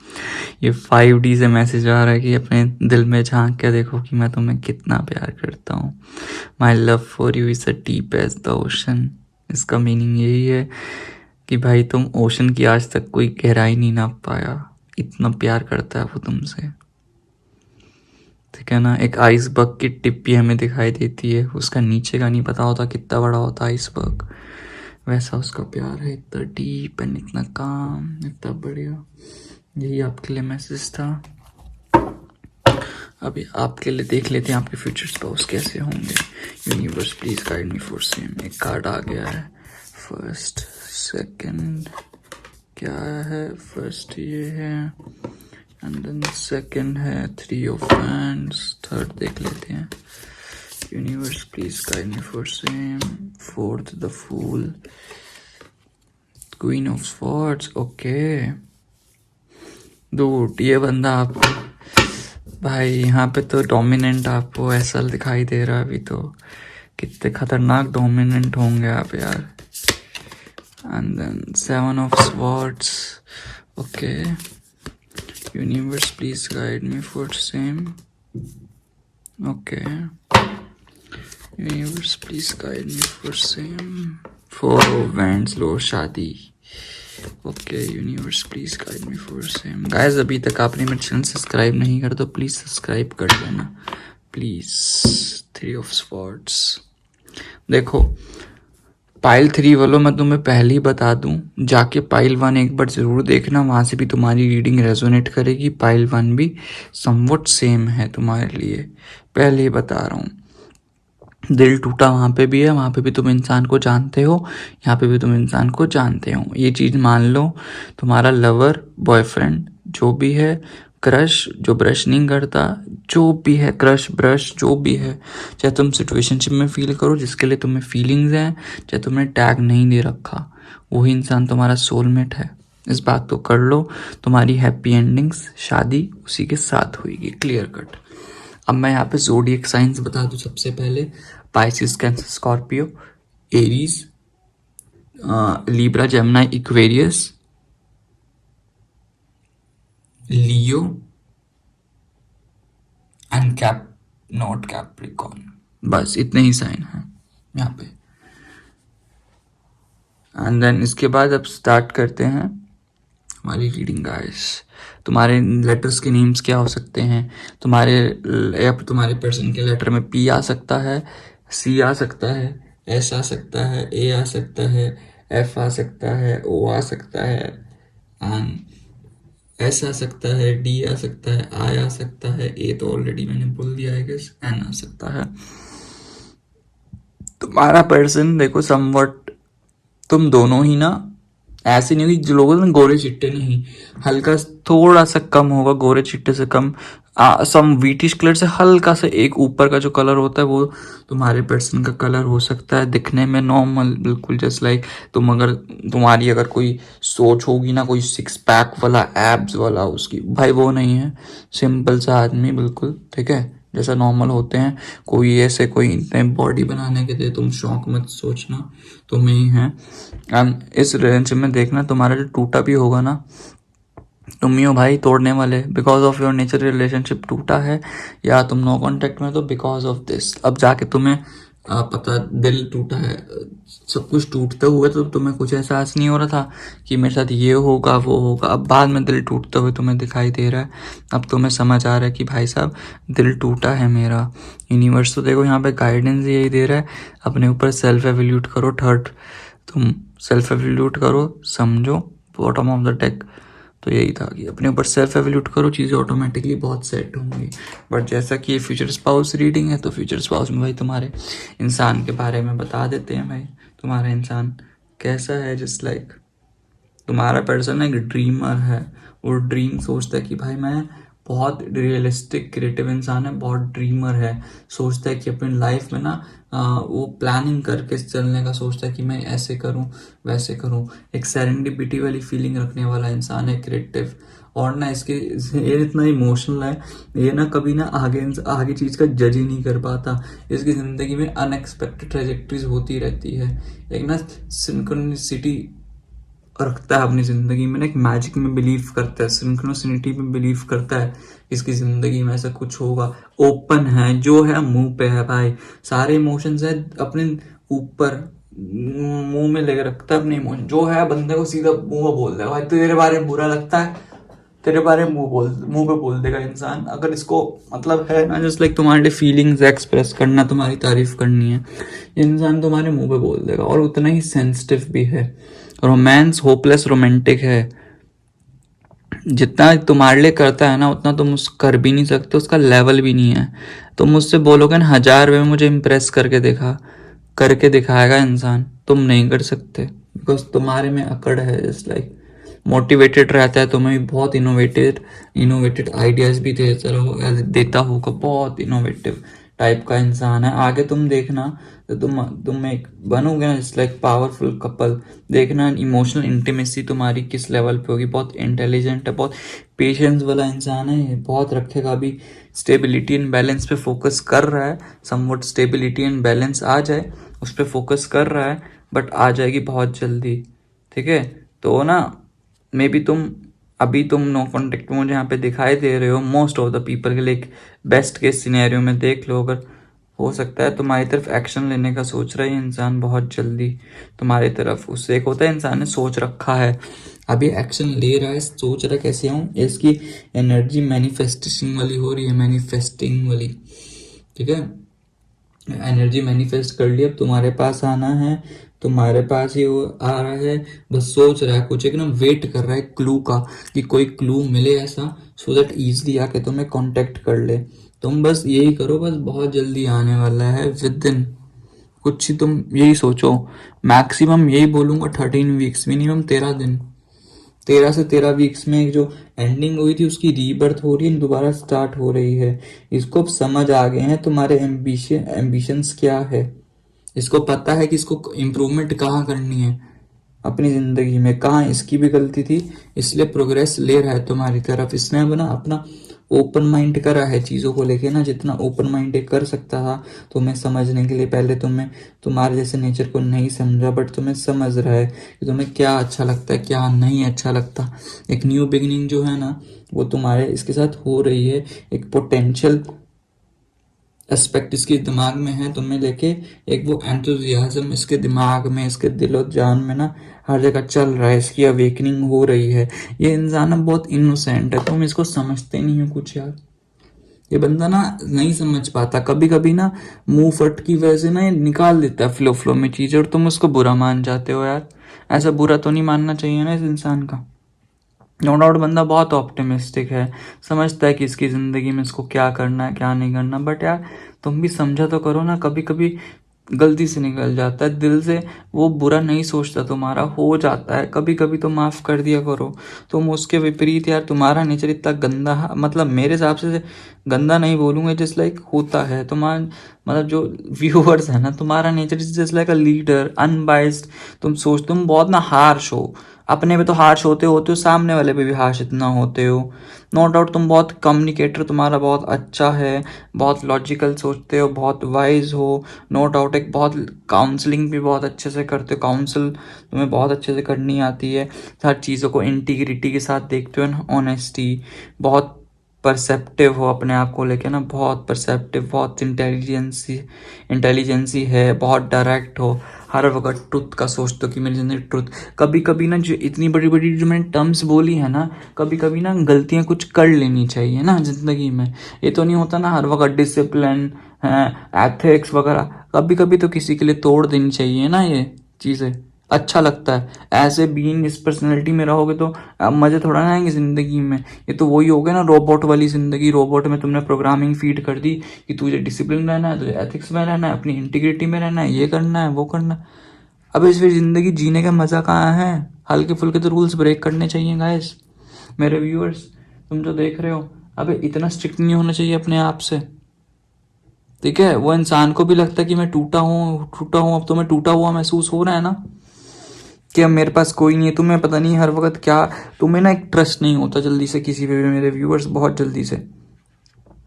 ये 5D से मैसेज आ रहा है कि अपने दिल में झांक के देखो कि मैं तुम्हें कितना प्यार करता हूँ। my love for you is as deep as the ocean। इसका मीनिंग यही है कि भाई तुम ओशन की आज तक कोई गहराई नहीं नाप पाया, इतना प्यार करता है वो तुमसे। ठीक है ना। एक आइसबर्ग की टिप भी हमें दिखाई देती है, उसका नीचे का नहीं पता होता कितना बड़ा होता आइसबर्ग, वैसा उसका प्यार है। इतना डीप एंड इतना काम, इतना बढ़िया। यही आपके लिए मैसेज था। अभी आपके लिए देख लेते हैं आपके फ्यूचर स्पाउस कैसे होंगे। Universe please guide me for same. एक कार्ड आ गया है, फर्स्ट सेकंड क्या है, फर्स्ट ये है एंड देन सेकंड है 3 ऑफ हैंड्स। थर्ड देख लेते हैं। Universe please guide me for same. Fourth the fool, queen of swords. Okay dude, ये बंदा आपको भाई यहाँ पे तो डोमिनेंट आपको ऐसा दिखाई दे रहा है। अभी तो कितने खतरनाक डोमिनेंट होंगे आप यार। And then 7 of swords. Okay universe please guide me for same. Okay universe please guide me for same. 4 of wands, लो शादी। Okay universe please guide me for same. Guys अभी तक आपने मेरे चैनल सब्सक्राइब नहीं कर तो प्लीज सब्सक्राइब कर देना प्लीज। 3 of swords. देखो पाइल 3 वालों मैं तुम्हें पहले ही बता दूं, जाके पाइल 1 एक बार जरूर देखना, वहां से भी तुम्हारी रीडिंग रेजोनेट करेगी। पाइल 1 भी समवट सेम है तुम्हारे लिए, पहले ही बता रहा हूँ। दिल टूटा वहाँ पे भी है, वहाँ पे भी तुम इंसान को जानते हो, यहाँ पे भी तुम इंसान को जानते हो। ये चीज़ मान लो। तुम्हारा लवर, बॉयफ्रेंड जो भी है, क्रश जो ब्रश नहीं करता, जो भी है, क्रश ब्रश जो भी है, चाहे तुम सिचुएशनशिप में फील करो जिसके लिए तुम्हें फीलिंग्स हैं, चाहे तुमने टैग नहीं दे रखा, वही इंसान तुम्हारा सोलमेट है। इस बात को कर लो। तुम्हारी हैप्पी एंडिंग्स, शादी उसी के साथ होगी, क्लियर कट। अब मैं यहाँ पे ज़ोडिएक साइंस बता दूँ सबसे पहले। Pisces, cancer, Scorpio, Aries, Libra, Gemini, Aquarius, Leo and cap not Capricorn. बस इतने ही साइन हैं यहाँ पे। एंड देन इसके बाद अब स्टार्ट करते हैं हमारी रीडिंग गाइस। तुम्हारे लेटर्स के नेम्स क्या हो सकते हैं? तुम्हारे या तुम्हारे पर्सन के लेटर में पी आ सकता है, सी आ सकता है, एस आ सकता है, ए आ सकता है, एफ आ सकता है, ओ आ सकता है, एंड एस आ सकता है, डी आ सकता है, आई आ सकता है, ए तो ऑलरेडी मैंने बोल दिया है, एन आ सकता है। तुम्हारा पर्सन देखो समवट, तुम दोनों ही ना, ऐसे नहीं कि जो लोगों ने गोरे चिट्टे नहीं, हल्का थोड़ा सा कम होगा, गोरे चिट्टे से कम, सम व्हीटिश कलर से हल्का सा एक ऊपर का जो कलर होता है वो तुम्हारे पर्सन का कलर हो सकता है। दिखने में नॉर्मल, बिल्कुल जस्ट लाइक तुम, अगर तुम्हारी अगर कोई सोच होगी ना, कोई 6 पैक वाला, एब्स वाला, उसकी भाई वो नहीं है, सिंपल सा आदमी बिल्कुल, ठीक है, जैसा नॉर्मल होते हैं। कोई ऐसे कोई इतने बॉडी बनाने के लिए तुम शौक मत सोचना, तुम्हें ही है। एंड इस रिलेशनशिप में देखना तुम्हारा जो टूटा भी होगा ना, तुम ही हो भाई तोड़ने वाले। Because of your nature relationship टूटा है, या तुम नो कॉन्टेक्ट में तो बिकॉज ऑफ दिस। अब जाके तुम्हें पता, दिल टूटा है, सब कुछ टूटते हुए तो तुम्हें कुछ एहसास नहीं हो रहा था कि मेरे साथ ये होगा वो होगा। अब बाद में दिल टूटते हुए तुम्हें दिखाई दे रहा है, अब तुम्हें समझ आ रहा है कि भाई साहब दिल टूटा है मेरा। यूनिवर्स तो देखो यहाँ पे गाइडेंस यही दे रहा है, अपने ऊपर सेल्फ एवेल्यूट करो। थर्ड तुम सेल्फ एवल्यूट करो, समझो बॉटम ऑफ द डेक। तो यही था कि अपने ऊपर सेल्फ एवल्यूट करो, चीज़ें ऑटोमेटिकली बहुत सेट होंगी। बट जैसा कि ये फ्यूचर स्पाउस रीडिंग है, तो फ्यूचर स्पाउस में भाई तुम्हारे इंसान के बारे में बता देते हैं भाई, तुम्हारा इंसान कैसा है। जस्ट लाइक तुम्हारा पर्सन एक ड्रीमर है, वो ड्रीम सोचता है कि भाई मैं बहुत रियलिस्टिक क्रिएटिव इंसान है, बहुत ड्रीमर है, सोचता है कि अपनी लाइफ में ना वो प्लानिंग करके चलने का सोचता है कि मैं ऐसे करूं वैसे करूं। एक सेरेंडिपिटी वाली फीलिंग रखने वाला इंसान है क्रिएटिव। और ना ये इतना इमोशनल है, ये ना कभी ना आगे आगे चीज़ का जज ही नहीं कर पाता। इसकी ज़िंदगी में अनएक्सपेक्टेड ट्रेजेक्टरीज होती रहती है। एक ना सिंक्रोनिसिटी रखता है अपनी ज़िंदगी में ना, एक मैजिक में बिलीव करता है, सिंक्रोनिसिटी में बिलीव करता है, इसकी ज़िंदगी में ऐसा कुछ होगा। ओपन है, जो है मुंह पे है भाई, सारे इमोशंस है अपने ऊपर, मुंह में लेके रखता है अपने इमोशन, जो है बंदे को सीधा मुंह पे बोल देगा भाई तेरे बारे में बुरा लगता है, तेरे बारे में मुंह पे बोल देगा इंसान। अगर इसको मतलब है ना जस्ट लाइक तुम्हारे फीलिंग्स एक्सप्रेस करना, तुम्हारी तारीफ करनी है, ये इंसान तुम्हारे मुंह पे बोल देगा। और उतना ही सेंसिटिव भी है। रोमांस होपलेस रोमांटिक है, जितना तुम्हारे लिए करता है ना उतना तुम उस कर भी नहीं सकते, उसका लेवल भी नहीं है। तुम मुझसे बोलोगे ना 1000 में मुझे इम्प्रेस करके दिखा, करके दिखाएगा इंसान, तुम नहीं कर सकते, बिकॉज तुम्हारे में अकड़ है। जस्ट लाइक मोटिवेटेड रहता है, तुम्हें भी बहुत इनोवेटेड आइडियाज भी देता होगा, बहुत इनोवेटिव टाइप का इंसान है। आगे तुम देखना तो तुम एक बनोगे ना जस्ट लाइक पावरफुल कपल, देखना इमोशनल इंटीमेसी तुम्हारी किस लेवल पे होगी। बहुत इंटेलिजेंट है, बहुत पेशेंस वाला इंसान है ये, बहुत रखेगा। अभी स्टेबिलिटी एंड बैलेंस पे फोकस कर रहा है, समवट स्टेबिलिटी एंड बैलेंस आ जाए उस पर फोकस कर रहा है, बट आ जाएगी बहुत जल्दी। ठीक है, तो ना मे बी तुम नो कॉन्टेक्ट में मुझे यहाँ पे दिखाई दे रहे हो मोस्ट ऑफ द पीपल के लिए। एक बेस्ट केस सिनेरियो में देख लो, अगर हो सकता है तुम्हारी तरफ एक्शन लेने का सोच रहा है इंसान बहुत जल्दी तुम्हारी तरफ। उससे एक होता है इंसान ने सोच रखा है, अभी एक्शन ले रहा है, सोच रहा है कैसे हूँ, इसकी एनर्जी मैनिफेस्टेशन वाली हो रही है, मैनिफेस्टिंग वाली। ठीक है, एनर्जी मैनिफेस्ट कर ली, अब तुम्हारे पास आना है, तुम्हारे पास ही वो आ रहा है, बस सोच रहा है कुछ, एक ना वेट कर रहा है क्लू का, कि कोई क्लू मिले ऐसा सो दैट ईजिली आके तुम्हें कांटेक्ट कर ले। तुम बस यही करो, बस बहुत जल्दी आने वाला है, विद इन कुछ ही तुम यही सोचो, मैक्सिमम यही बोलूंगा 13 वीक्स, मिनिमम 13 दिन, 13 से 13 वीक्स में जो एंडिंग हुई थी उसकी रीबर्थ हो रही है, दोबारा स्टार्ट हो रही है। इसको अब समझ आ गए हैं तुम्हारे एम्बिशंस क्या है, इसको पता है कि इसको इम्प्रूवमेंट कहाँ करनी है अपनी ज़िंदगी में, कहाँ इसकी भी गलती थी, इसलिए प्रोग्रेस ले रहा है तुम्हारी तरफ। इसने अपना ओपन माइंड करा है चीज़ों को लेके ना, जितना ओपन माइंड कर सकता था तुम्हें समझने के लिए। पहले तुम्हारे जैसे नेचर को नहीं समझा, बट तुम्हें समझ रहा है कि तुम्हें क्या अच्छा लगता है क्या नहीं अच्छा लगता। एक न्यू बिगिनिंग जो है ना वो तुम्हारे इसके साथ हो रही है, एक पोटेंशियल एस्पेक्ट इसके दिमाग में है तुम्हें लेके, एक वो एंथुजियाज्म इसके दिमाग में, इसके दिलो जान में ना हर जगह चल रहा है, इसकी अवेकनिंग हो रही है। ये इंसान ना बहुत इनोसेंट है, तुम इसको समझते नहीं हो कुछ यार। ये बंदा ना नहीं समझ पाता, कभी कभी ना मुंह फट की वजह से ना ये निकाल देता है फ्लो में चीज़ें, और तुम उसको बुरा मान जाते हो यार। ऐसा बुरा तो नहीं मानना चाहिए ना इस इंसान का। नो डाउट बंदा बहुत ऑप्टिमिस्टिक है, समझता है कि इसकी ज़िंदगी में इसको क्या करना है क्या नहीं करना, बट यार तुम भी समझा तो करो ना, कभी कभी गलती से निकल जाता है दिल से, वो बुरा नहीं सोचता, तुम्हारा हो जाता है कभी कभी, तो माफ़ कर दिया करो। तुम उसके विपरीत यार, तुम्हारा नेचर इतना गंदा, मतलब मेरे हिसाब से गंदा नहीं बोलूँगा, जस्ट लाइक होता है तुम्हारा, मतलब जो व्यूअर्स है ना, तुम्हारा nature is just like a leader, unbiased. तुम बहुत ना हार्श हो, अपने पे तो हार्श होते हो, सामने वाले पे भी हार्श इतना होते हो। नो डाउट तुम बहुत कम्युनिकेटर तुम्हारा बहुत अच्छा है, बहुत लॉजिकल सोचते हो, बहुत वाइज हो। नो डाउट एक बहुत काउंसलिंग भी बहुत अच्छे से करते हो, काउंसल तुम्हें बहुत अच्छे से करनी आती है, हर चीज़ों को इंटीग्रिटी के साथ देखते हो, ऑनेस्टी, बहुत परसेप्टिव हो अपने आप को लेके ना, बहुत परसेप्टिव, बहुत इंटेलिजेंसी है, बहुत डायरेक्ट हो, हर वक्त ट्रुथ का सोचते हो कि मेरी जिंदगी ट्रुथ। कभी कभी ना जो इतनी बड़ी बड़ी जो मैंने टर्म्स बोली है ना, कभी कभी ना गलतियां कुछ कर लेनी चाहिए ना ज़िंदगी में। ये तो नहीं होता ना हर वक्त डिसिप्लिन है, एथिक्स वगैरह, कभी कभी तो किसी के लिए तोड़ देनी चाहिए ना ये चीज़ें। अच्छा लगता है। ऐसे बीइंग इस पर्सनैलिटी में रहोगे तो मज़े थोड़ा ना आएंगे ज़िंदगी में। ये तो वही हो गया ना रोबोट वाली ज़िंदगी। रोबोट में तुमने प्रोग्रामिंग फीड कर दी कि तुझे डिसिप्लिन रहना है, तुझे एथिक्स में रहना है, अपनी इंटीग्रिटी में रहना है, ये करना है, वो करना है। अब इस फिर ज़िंदगी जीने का मज़ा कहाँ है? हल्के फुल्के तो रूल्स ब्रेक करने चाहिए गाइस। मेरे व्यूअर्स, तुम जो देख रहे हो, अबे इतना स्ट्रिक्ट नहीं होना चाहिए अपने आप से। ठीक है, वो इंसान को भी लगता है कि मैं टूटा हूँ, अब तो मैं टूटा हुआ महसूस हो रहा है ना, कि अब मेरे पास कोई नहीं है। तुम्हें पता नहीं हर वक्त क्या, तुम्हें ना एक ट्रस्ट नहीं होता जल्दी से किसी पे भी मेरे व्यूअर्स, बहुत जल्दी से।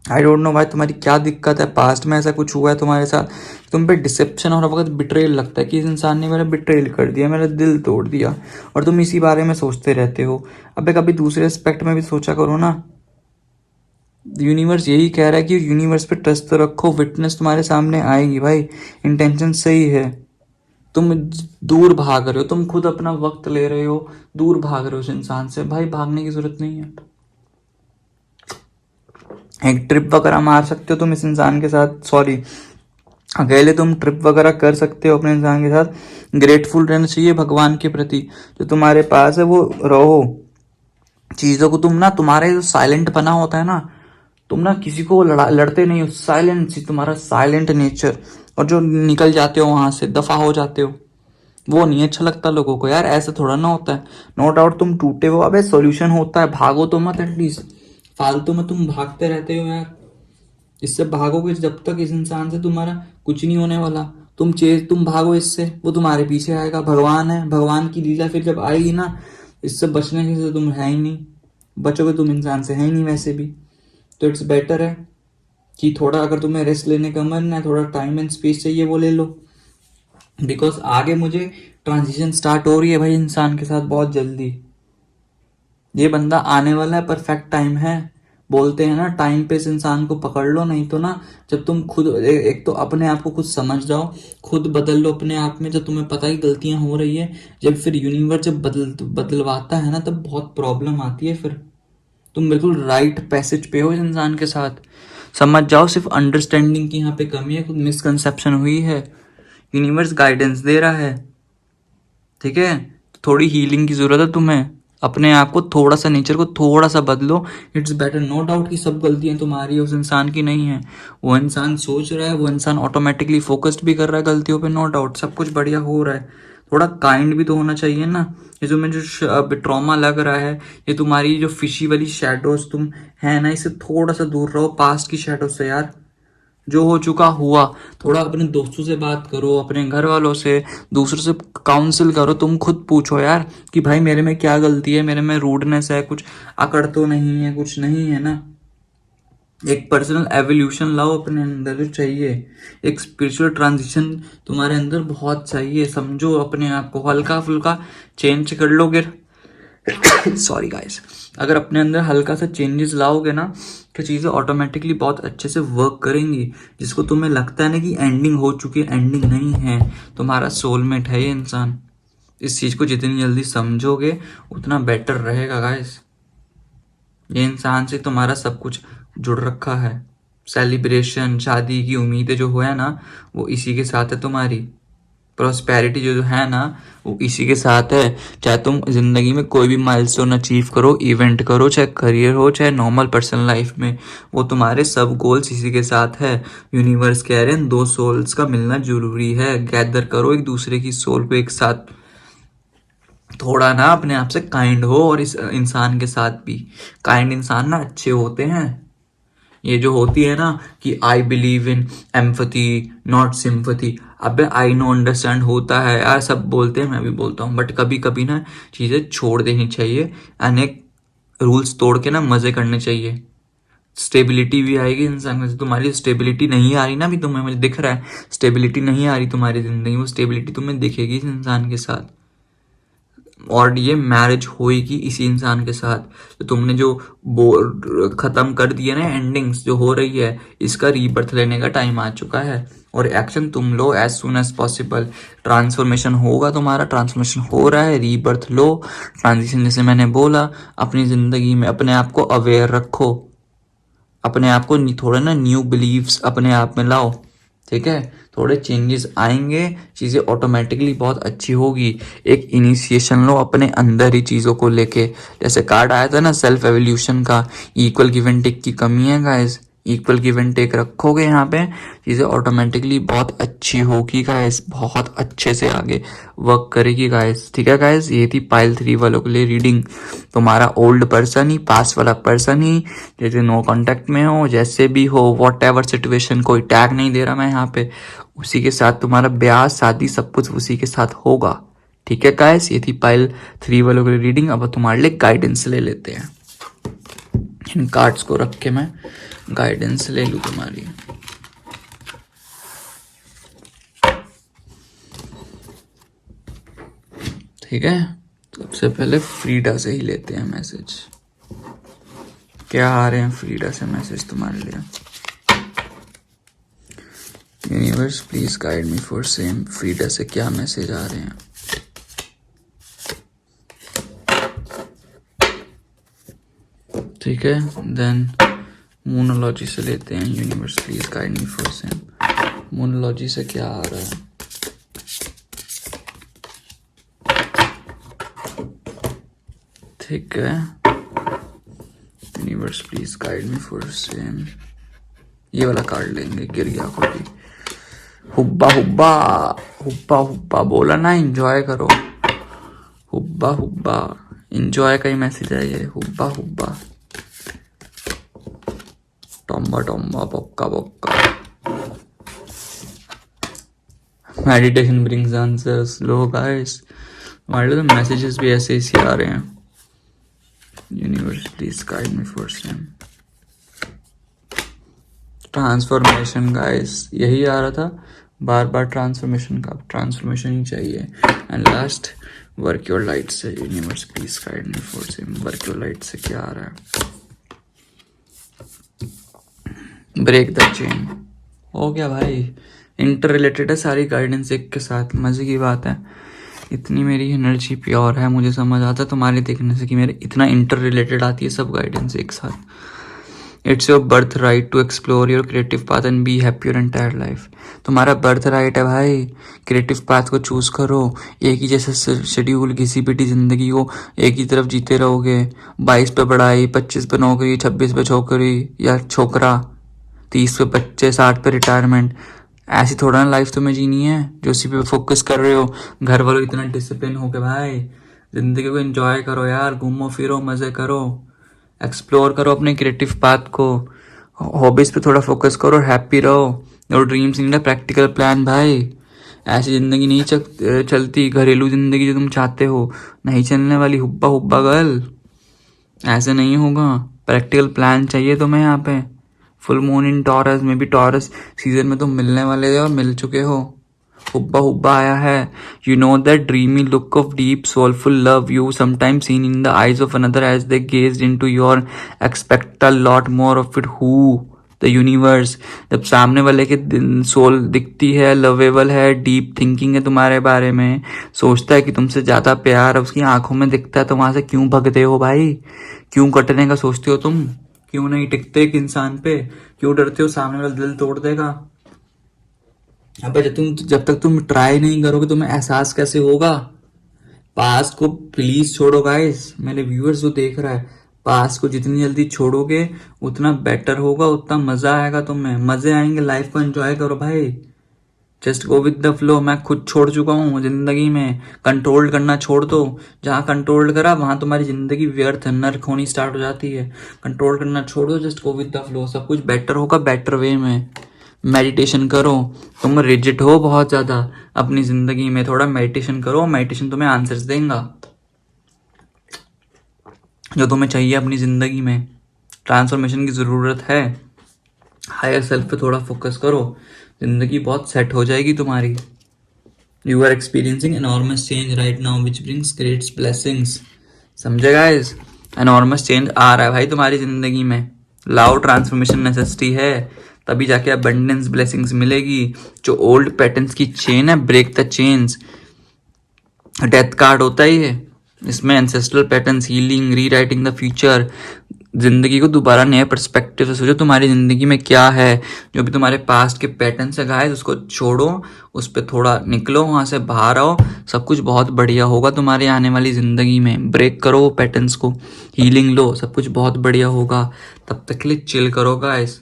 आई डोंट नो भाई तुम्हारी क्या दिक्कत है, पास्ट में ऐसा कुछ हुआ है तुम्हारे साथ, तुम पे डिसेप्शन और हर वक्त बिट्रेल लगता है कि इस इंसान ने मेरा बिट्रेल कर दिया, मेरा दिल तोड़ दिया, और तुम इसी बारे में सोचते रहते हो। अबे कभी दूसरे एस्पेक्ट में भी सोचा करो ना। यूनिवर्स यही कह रहा है कि यूनिवर्स पे ट्रस्ट तो रखो, विटनेस तुम्हारे सामने आएगी भाई, इंटेंशन सही है। तुम दूर भाग रहे हो, तुम खुद अपना वक्त ले रहे हो, दूर भाग रहे हो उस इंसान से। भाई भागने की जरूरत नहीं है। एक ट्रिप वगैरह मार सकते हो तुम इस इंसान के साथ, सॉरी अकेले तुम ट्रिप वगैरह कर सकते हो अपने इंसान के साथ। ग्रेटफुल रहना चाहिए भगवान के प्रति, जो तुम्हारे पास है वो रहो। चीज़ों को तुम ना, तुम्हारे जो साइलेंट पना होता है ना, तुम ना किसी को लड़ते नहीं हो, साइलेंट सी तुम्हारा साइलेंट नेचर, और जो निकल जाते हो वहां से, दफा हो जाते हो, वो नहीं अच्छा लगता लोगों को यार। ऐसा थोड़ा ना होता है। नो डाउट तुम टूटे हो, अबे सॉल्यूशन होता है, भागो तो मत एटलीस्ट। फालतू में तुम भागते रहते हो यार। इससे भागोगे जब तक इस इंसान से तुम्हारा कुछ नहीं होने वाला। तुम भागो इससे, वो तुम्हारे पीछे आएगा। भगवान है, भगवान की लीला फिर जब आएगी ना, इससे बचने के से तुम है ही नहीं, बचोगे तुम इंसान से है ही नहीं वैसे भी। तो इट्स बेटर है कि थोड़ा, अगर तुम्हें रेस्ट लेने का मन है, थोड़ा टाइम एंड स्पेस चाहिए, वो ले लो। बिकॉज आगे मुझे ट्रांजिशन स्टार्ट हो रही है भाई इंसान के साथ बहुत जल्दी। ये बंदा आने वाला है, परफेक्ट टाइम है। बोलते हैं ना टाइम पे इस इंसान को पकड़ लो, नहीं तो ना, जब तुम खुद एक तो अपने आप को खुद समझ जाओ, खुद बदल लो अपने आप में, जब तुम्हें पता ही गलतियां हो रही है, जब फिर यूनिवर्स जब बदलवाता है ना, तब बहुत प्रॉब्लम आती है। फिर तुम बिल्कुल राइट पैसेज पे हो इस इंसान के साथ। समझ जाओ, सिर्फ अंडरस्टैंडिंग की यहाँ पे कमी है, कुछ मिसकंसेप्शन हुई है, यूनिवर्स गाइडेंस दे रहा है। ठीक है, थोड़ी हीलिंग की ज़रूरत है तुम्हें। अपने आप को थोड़ा सा, नेचर को थोड़ा सा बदलो। It's better. नो डाउट कि सब गलतियां तुम्हारी उस इंसान की नहीं है। वो इंसान सोच रहा है, वो इंसान ऑटोमेटिकली फोकस्ड भी कर रहा है गलतियों पे, नो डाउट सब कुछ बढ़िया हो रहा है। थोड़ा काइंड भी तो होना चाहिए ना। ये जो मैं जो ट्रॉमा लग रहा है, ये तुम्हारी जो फिशी वाली शेडोज तुम है ना, इससे थोड़ा सा दूर रहो, पास्ट की शेडो से यार। जो हो चुका हुआ। थोड़ा अपने दोस्तों से बात करो, अपने घर वालों से, दूसरों से काउंसिल करो। तुम खुद पूछो यार कि भाई मेरे में क्या गलती है, मेरे में रूडनेस है, कुछ अकड़ तो नहीं है, कुछ नहीं है ना। एक पर्सनल एवोल्यूशन लाओ अपने अंदर, जो चाहिए एक स्पिरिचुअल ट्रांजिशन तुम्हारे अंदर बहुत चाहिए। समझो अपने आप को, हल्का फुल्का चेंज कर लोगे। सॉरी गाइस, अगर अपने अंदर हल्का सा चेंजेस लाओगे ना, तो चीज़ें ऑटोमेटिकली बहुत अच्छे से वर्क करेंगी। जिसको तुम्हें लगता है ना कि एंडिंग हो चुकी है, एंडिंग नहीं है। तुम्हारा सोलमेट है ये इंसान। इस चीज़ को जितनी जल्दी समझोगे उतना बेटर रहेगा गाइस। ये इंसान से तुम्हारा सब कुछ जुड़ रखा है। सेलिब्रेशन, शादी की उम्मीदें जो है ना, वो इसी के साथ है तुम्हारी। प्रॉस्पेरिटी जो है ना, वो इसी के साथ है। चाहे तुम जिंदगी में कोई भी माइलस्टोन अचीव करो, इवेंट करो, चाहे करियर हो, चाहे नॉर्मल पर्सनल लाइफ में, वो तुम्हारे सब गोल्स इसी के साथ है। यूनिवर्स कह रहे हैं दो सोल्स का मिलना जरूरी है, गैदर करो एक दूसरे की सोल को एक साथ। थोड़ा ना अपने आप से काइंड हो, और इस इंसान के साथ भी। काइंड इंसान ना अच्छे होते हैं। ये जो होती है ना कि I believe in empathy not sympathy, अबे आई नो अंडरस्टैंड होता है यार, सब बोलते हैं, मैं भी बोलता हूँ, बट कभी कभी ना चीज़ें छोड़ देनी चाहिए। अनेक रूल्स तोड़ के ना मज़े करने चाहिए। स्टेबिलिटी भी आएगी इंसान में। तुम्हारी स्टेबिलिटी नहीं आ रही ना, अभी तुम्हें मुझे दिख रहा है स्टेबिलिटी नहीं आ रही तुम्हारी जिंदगी में, वो स्टेबिलिटी तुम्हें दिखेगी इस इंसान के साथ। और ये मैरिज होएगी इसी इंसान के साथ। तो तुमने जो खत्म कर दिए ना एंडिंग्स जो हो रही है, इसका रीबर्थ लेने का टाइम आ चुका है। और एक्शन तुम लो as soon as possible. Transformation होगा तुम्हारा, ट्रांसफॉर्मेशन हो रहा है, रीबर्थ लो। ट्रांजिशन जैसे मैंने बोला, अपनी जिंदगी में अपने आप को अवेयर रखो, अपने आप को थोड़ा ना न्यू बिलीव्स अपने आप में लाओ। ठीक है, थोड़े चेंजेस आएंगे, चीज़ें ऑटोमेटिकली बहुत अच्छी होगी। एक इनिशिएशन लो अपने अंदर ही चीज़ों को लेके। जैसे कार्ड आया था ना सेल्फ एवोल्यूशन का, इक्वल गिव एंड टेक की कमी है guys, equal give and take रखोगे यहाँ पे, चीज़ें ऑटोमेटिकली बहुत अच्छी होगी गाइस, बहुत अच्छे से आगे वर्क करेगी गाइस। ठीक है गाइस, ये थी पाइल 3 वालों के लिए रीडिंग। तुम्हारा ओल्ड पर्सन ही, पास वाला पर्सन ही, जैसे नो कांटेक्ट में हो, जैसे भी हो, वॉट एवर सिचुएशन, कोई टैग नहीं दे रहा मैं यहाँ पे, उसी के साथ तुम्हारा ब्याह शादी सब कुछ उसी के साथ होगा। ठीक है गाइस, ये थी पाइल 3 वालों के लिए रीडिंग। अब तुम्हारे लिए गाइडेंस ले लेते हैं। इन कार्ड्स को रख के मैं गाइडेंस ले लूँ तुम्हारी। ठीक है, सबसे पहले फ्रीडा से ही लेते हैं मैसेज। क्या आ रहे हैं फ्रीडा से मैसेज तुम्हारे लिए? Universe please guide me for same. Frida से क्या मैसेज आ रहे हैं? ठीक है, देन मोनोलॉजी से लेते हैं। Universe please guide me for same. मोनोलॉजी से क्या आ रहा है? ठीक है, universe please guide me for same. ये वाला कार्ड लेंगे, गिर गया कोई। हुब्बा हुब्बा, हुब्बा हुब्बा बोला ना, एंजॉय करो। हुब्बा हुब्बा, एंजॉय का ही मैसेज है ये। हुब्बा हुब्बा, टोम्बा टोम्बा, बक्का बक्का। Meditation brings answers. लो गाइस, हमारे लिए तो मैसेजेस भी ऐसे ही आ रहे हैं। Universe please guide me for same. Transformation guys, यही आ रहा था बार बार, ट्रांसफॉर्मेशन का। ट्रांसफॉर्मेशन ही चाहिए। And last, work your light से। Universe please guide me for same. Work your light से क्या आ रहा है? Break the chain. हो गया भाई, इंटर रिलेटेड है सारी गाइडेंस एक के साथ। मजे की बात है, इतनी मेरी एनर्जी प्योर है, मुझे समझ आता है तुम्हारे देखने से कि मेरे इतना इंटर रिलेटेड आती है सब गाइडेंस एक साथ। It's your birth right to explore your creative path and be happy your entire life. तुम्हारा बर्थ राइट है भाई, क्रिएटिव पाथ को चूज करो। एक ही जैसे शेड्यूल घिसी पिटी जिंदगी को एक ही तरफ जीते रहोगे। 22 पे पढ़ाई, 25 पे नौकरी, 26 पे छोकरी या छोकरा, 30 पे बच्चे, 60 पे रिटायरमेंट। ऐसी थोड़ा ना लाइफ तुम्हें जीनी है जो उसी पे फोकस कर रहे हो। घर वालों इतना डिसिप्लिन हो के भाई, जिंदगी को एंजॉय करो यार, घूमो फिरो, मजे करो, एक्सप्लोर करो अपने क्रिएटिव पाथ को, हॉबीज पे थोड़ा फोकस करो, हैप्पी रहो। Your dreams in practical plan भाई। ऐसी जिंदगी नहीं चलती, घरेलू जिंदगी जो तुम चाहते हो नहीं चलने वाली। हुब्बा हुब्बा गर्ल, ऐसे नहीं होगा। प्रैक्टिकल प्लान चाहिए तुम्हें यहाँ पे। फुल मून इन टॉरस में भी, टॉरस सीजन में तुम मिलने वाले हो और मिल चुके हो। हुब्बा हुब्बा आया है। You know that dreamy look of deep soulful love you sometime seen in the eyes of another as they gazed into your, expect a lot more of it. Who the universe, जब सामने वाले के सोल दिखती है, लवेबल है, डीप थिंकिंग है तुम्हारे बारे में, सोचता है कि तुमसे ज्यादा प्यार उसकी आंखों में दिखता है, तो वहां से क्यों भगते हो भाई? क्यों कटने का सोचते हो तुम? क्यों नहीं टिकते एक इंसान पे? क्यों डरते हो सामने वाला दिल तोड़ देगा? अबे जब तक तुम ट्राई नहीं करोगे तुम्हें एहसास कैसे होगा? पास को प्लीज छोड़ो गाइस, मेरे व्यूअर्स जो देख रहा है, पास को जितनी जल्दी छोड़ोगे उतना बेटर होगा, उतना मजा आएगा तुम्हें। मजे आएंगे, लाइफ को एंजॉय करो भाई। Just go with the flow. मैं खुद छोड़ चुका हूँ जिंदगी में, कंट्रोल करना छोड़ दो। जहाँ कंट्रोल करा वहां तुम्हारी जिंदगी व्यर्थ नर्क होनी स्टार्ट हो जाती है। कंट्रोल करना छोड़ दो, just go with the flow, सब कुछ बेटर होगा, बेटर वे में। मेडिटेशन करो। तुम रिजिड हो बहुत ज्यादा अपनी जिंदगी में, थोड़ा मेडिटेशन करो, मेडिटेशन तुम्हें आंसर्स देगा जो तुम्हें चाहिए अपनी जिंदगी में। ट्रांसफॉर्मेशन की जरूरत है, हायर सेल्फ पे थोड़ा फोकस करो, जिंदगी बहुत सेट हो जाएगी तुम्हारी। You are experiencing enormous change right now which brings great blessings. समझे गाइस? एनॉर्मस चेंज आ रहा है भाई तुम्हारी जिंदगी में। लाओ, ट्रांसफॉर्मेशन नेसेसिटी है, तभी जाके अबंडेंस ब्लेसिंग्स मिलेगी। जो ओल्ड पैटर्न्स की चेन है, break the chains. Death card होता ही है इसमें, ancestral patterns, healing, rewriting the future, ज़िंदगी को दोबारा नए पर्सपेक्टिव से सोचो। तुम्हारी ज़िंदगी में क्या है, जो भी तुम्हारे पास्ट के पैटर्न से गाइस, उसको छोड़ो, उस पर थोड़ा निकलो, वहाँ से बाहर आओ। सब कुछ बहुत बढ़िया होगा तुम्हारे आने वाली ज़िंदगी में। ब्रेक करो वो पैटर्न्स को, हीलिंग लो, सब कुछ बहुत बढ़िया होगा। तब तक के लिए चिल करो guys.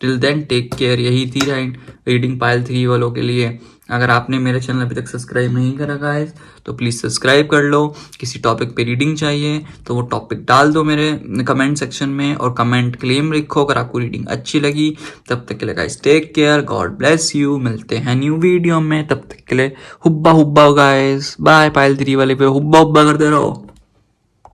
Till then take care. यही थी रीडिंग पाइल 3 वालों के लिए। अगर आपने मेरे चैनल अभी तक सब्सक्राइब नहीं करा गाइस तो प्लीज़ सब्सक्राइब कर लो। किसी टॉपिक पे रीडिंग चाहिए तो वो टॉपिक डाल दो मेरे कमेंट सेक्शन में, और कमेंट क्लेम लिखो अगर आपको रीडिंग अच्छी लगी। तब तक के लिए guys take care, God bless you. मिलते हैं न्यू वीडियो में, तब तक के लिए hubba hubba guys. Bye. Pile 3 वाले पे हुब्बा हुब्बा करते रहो।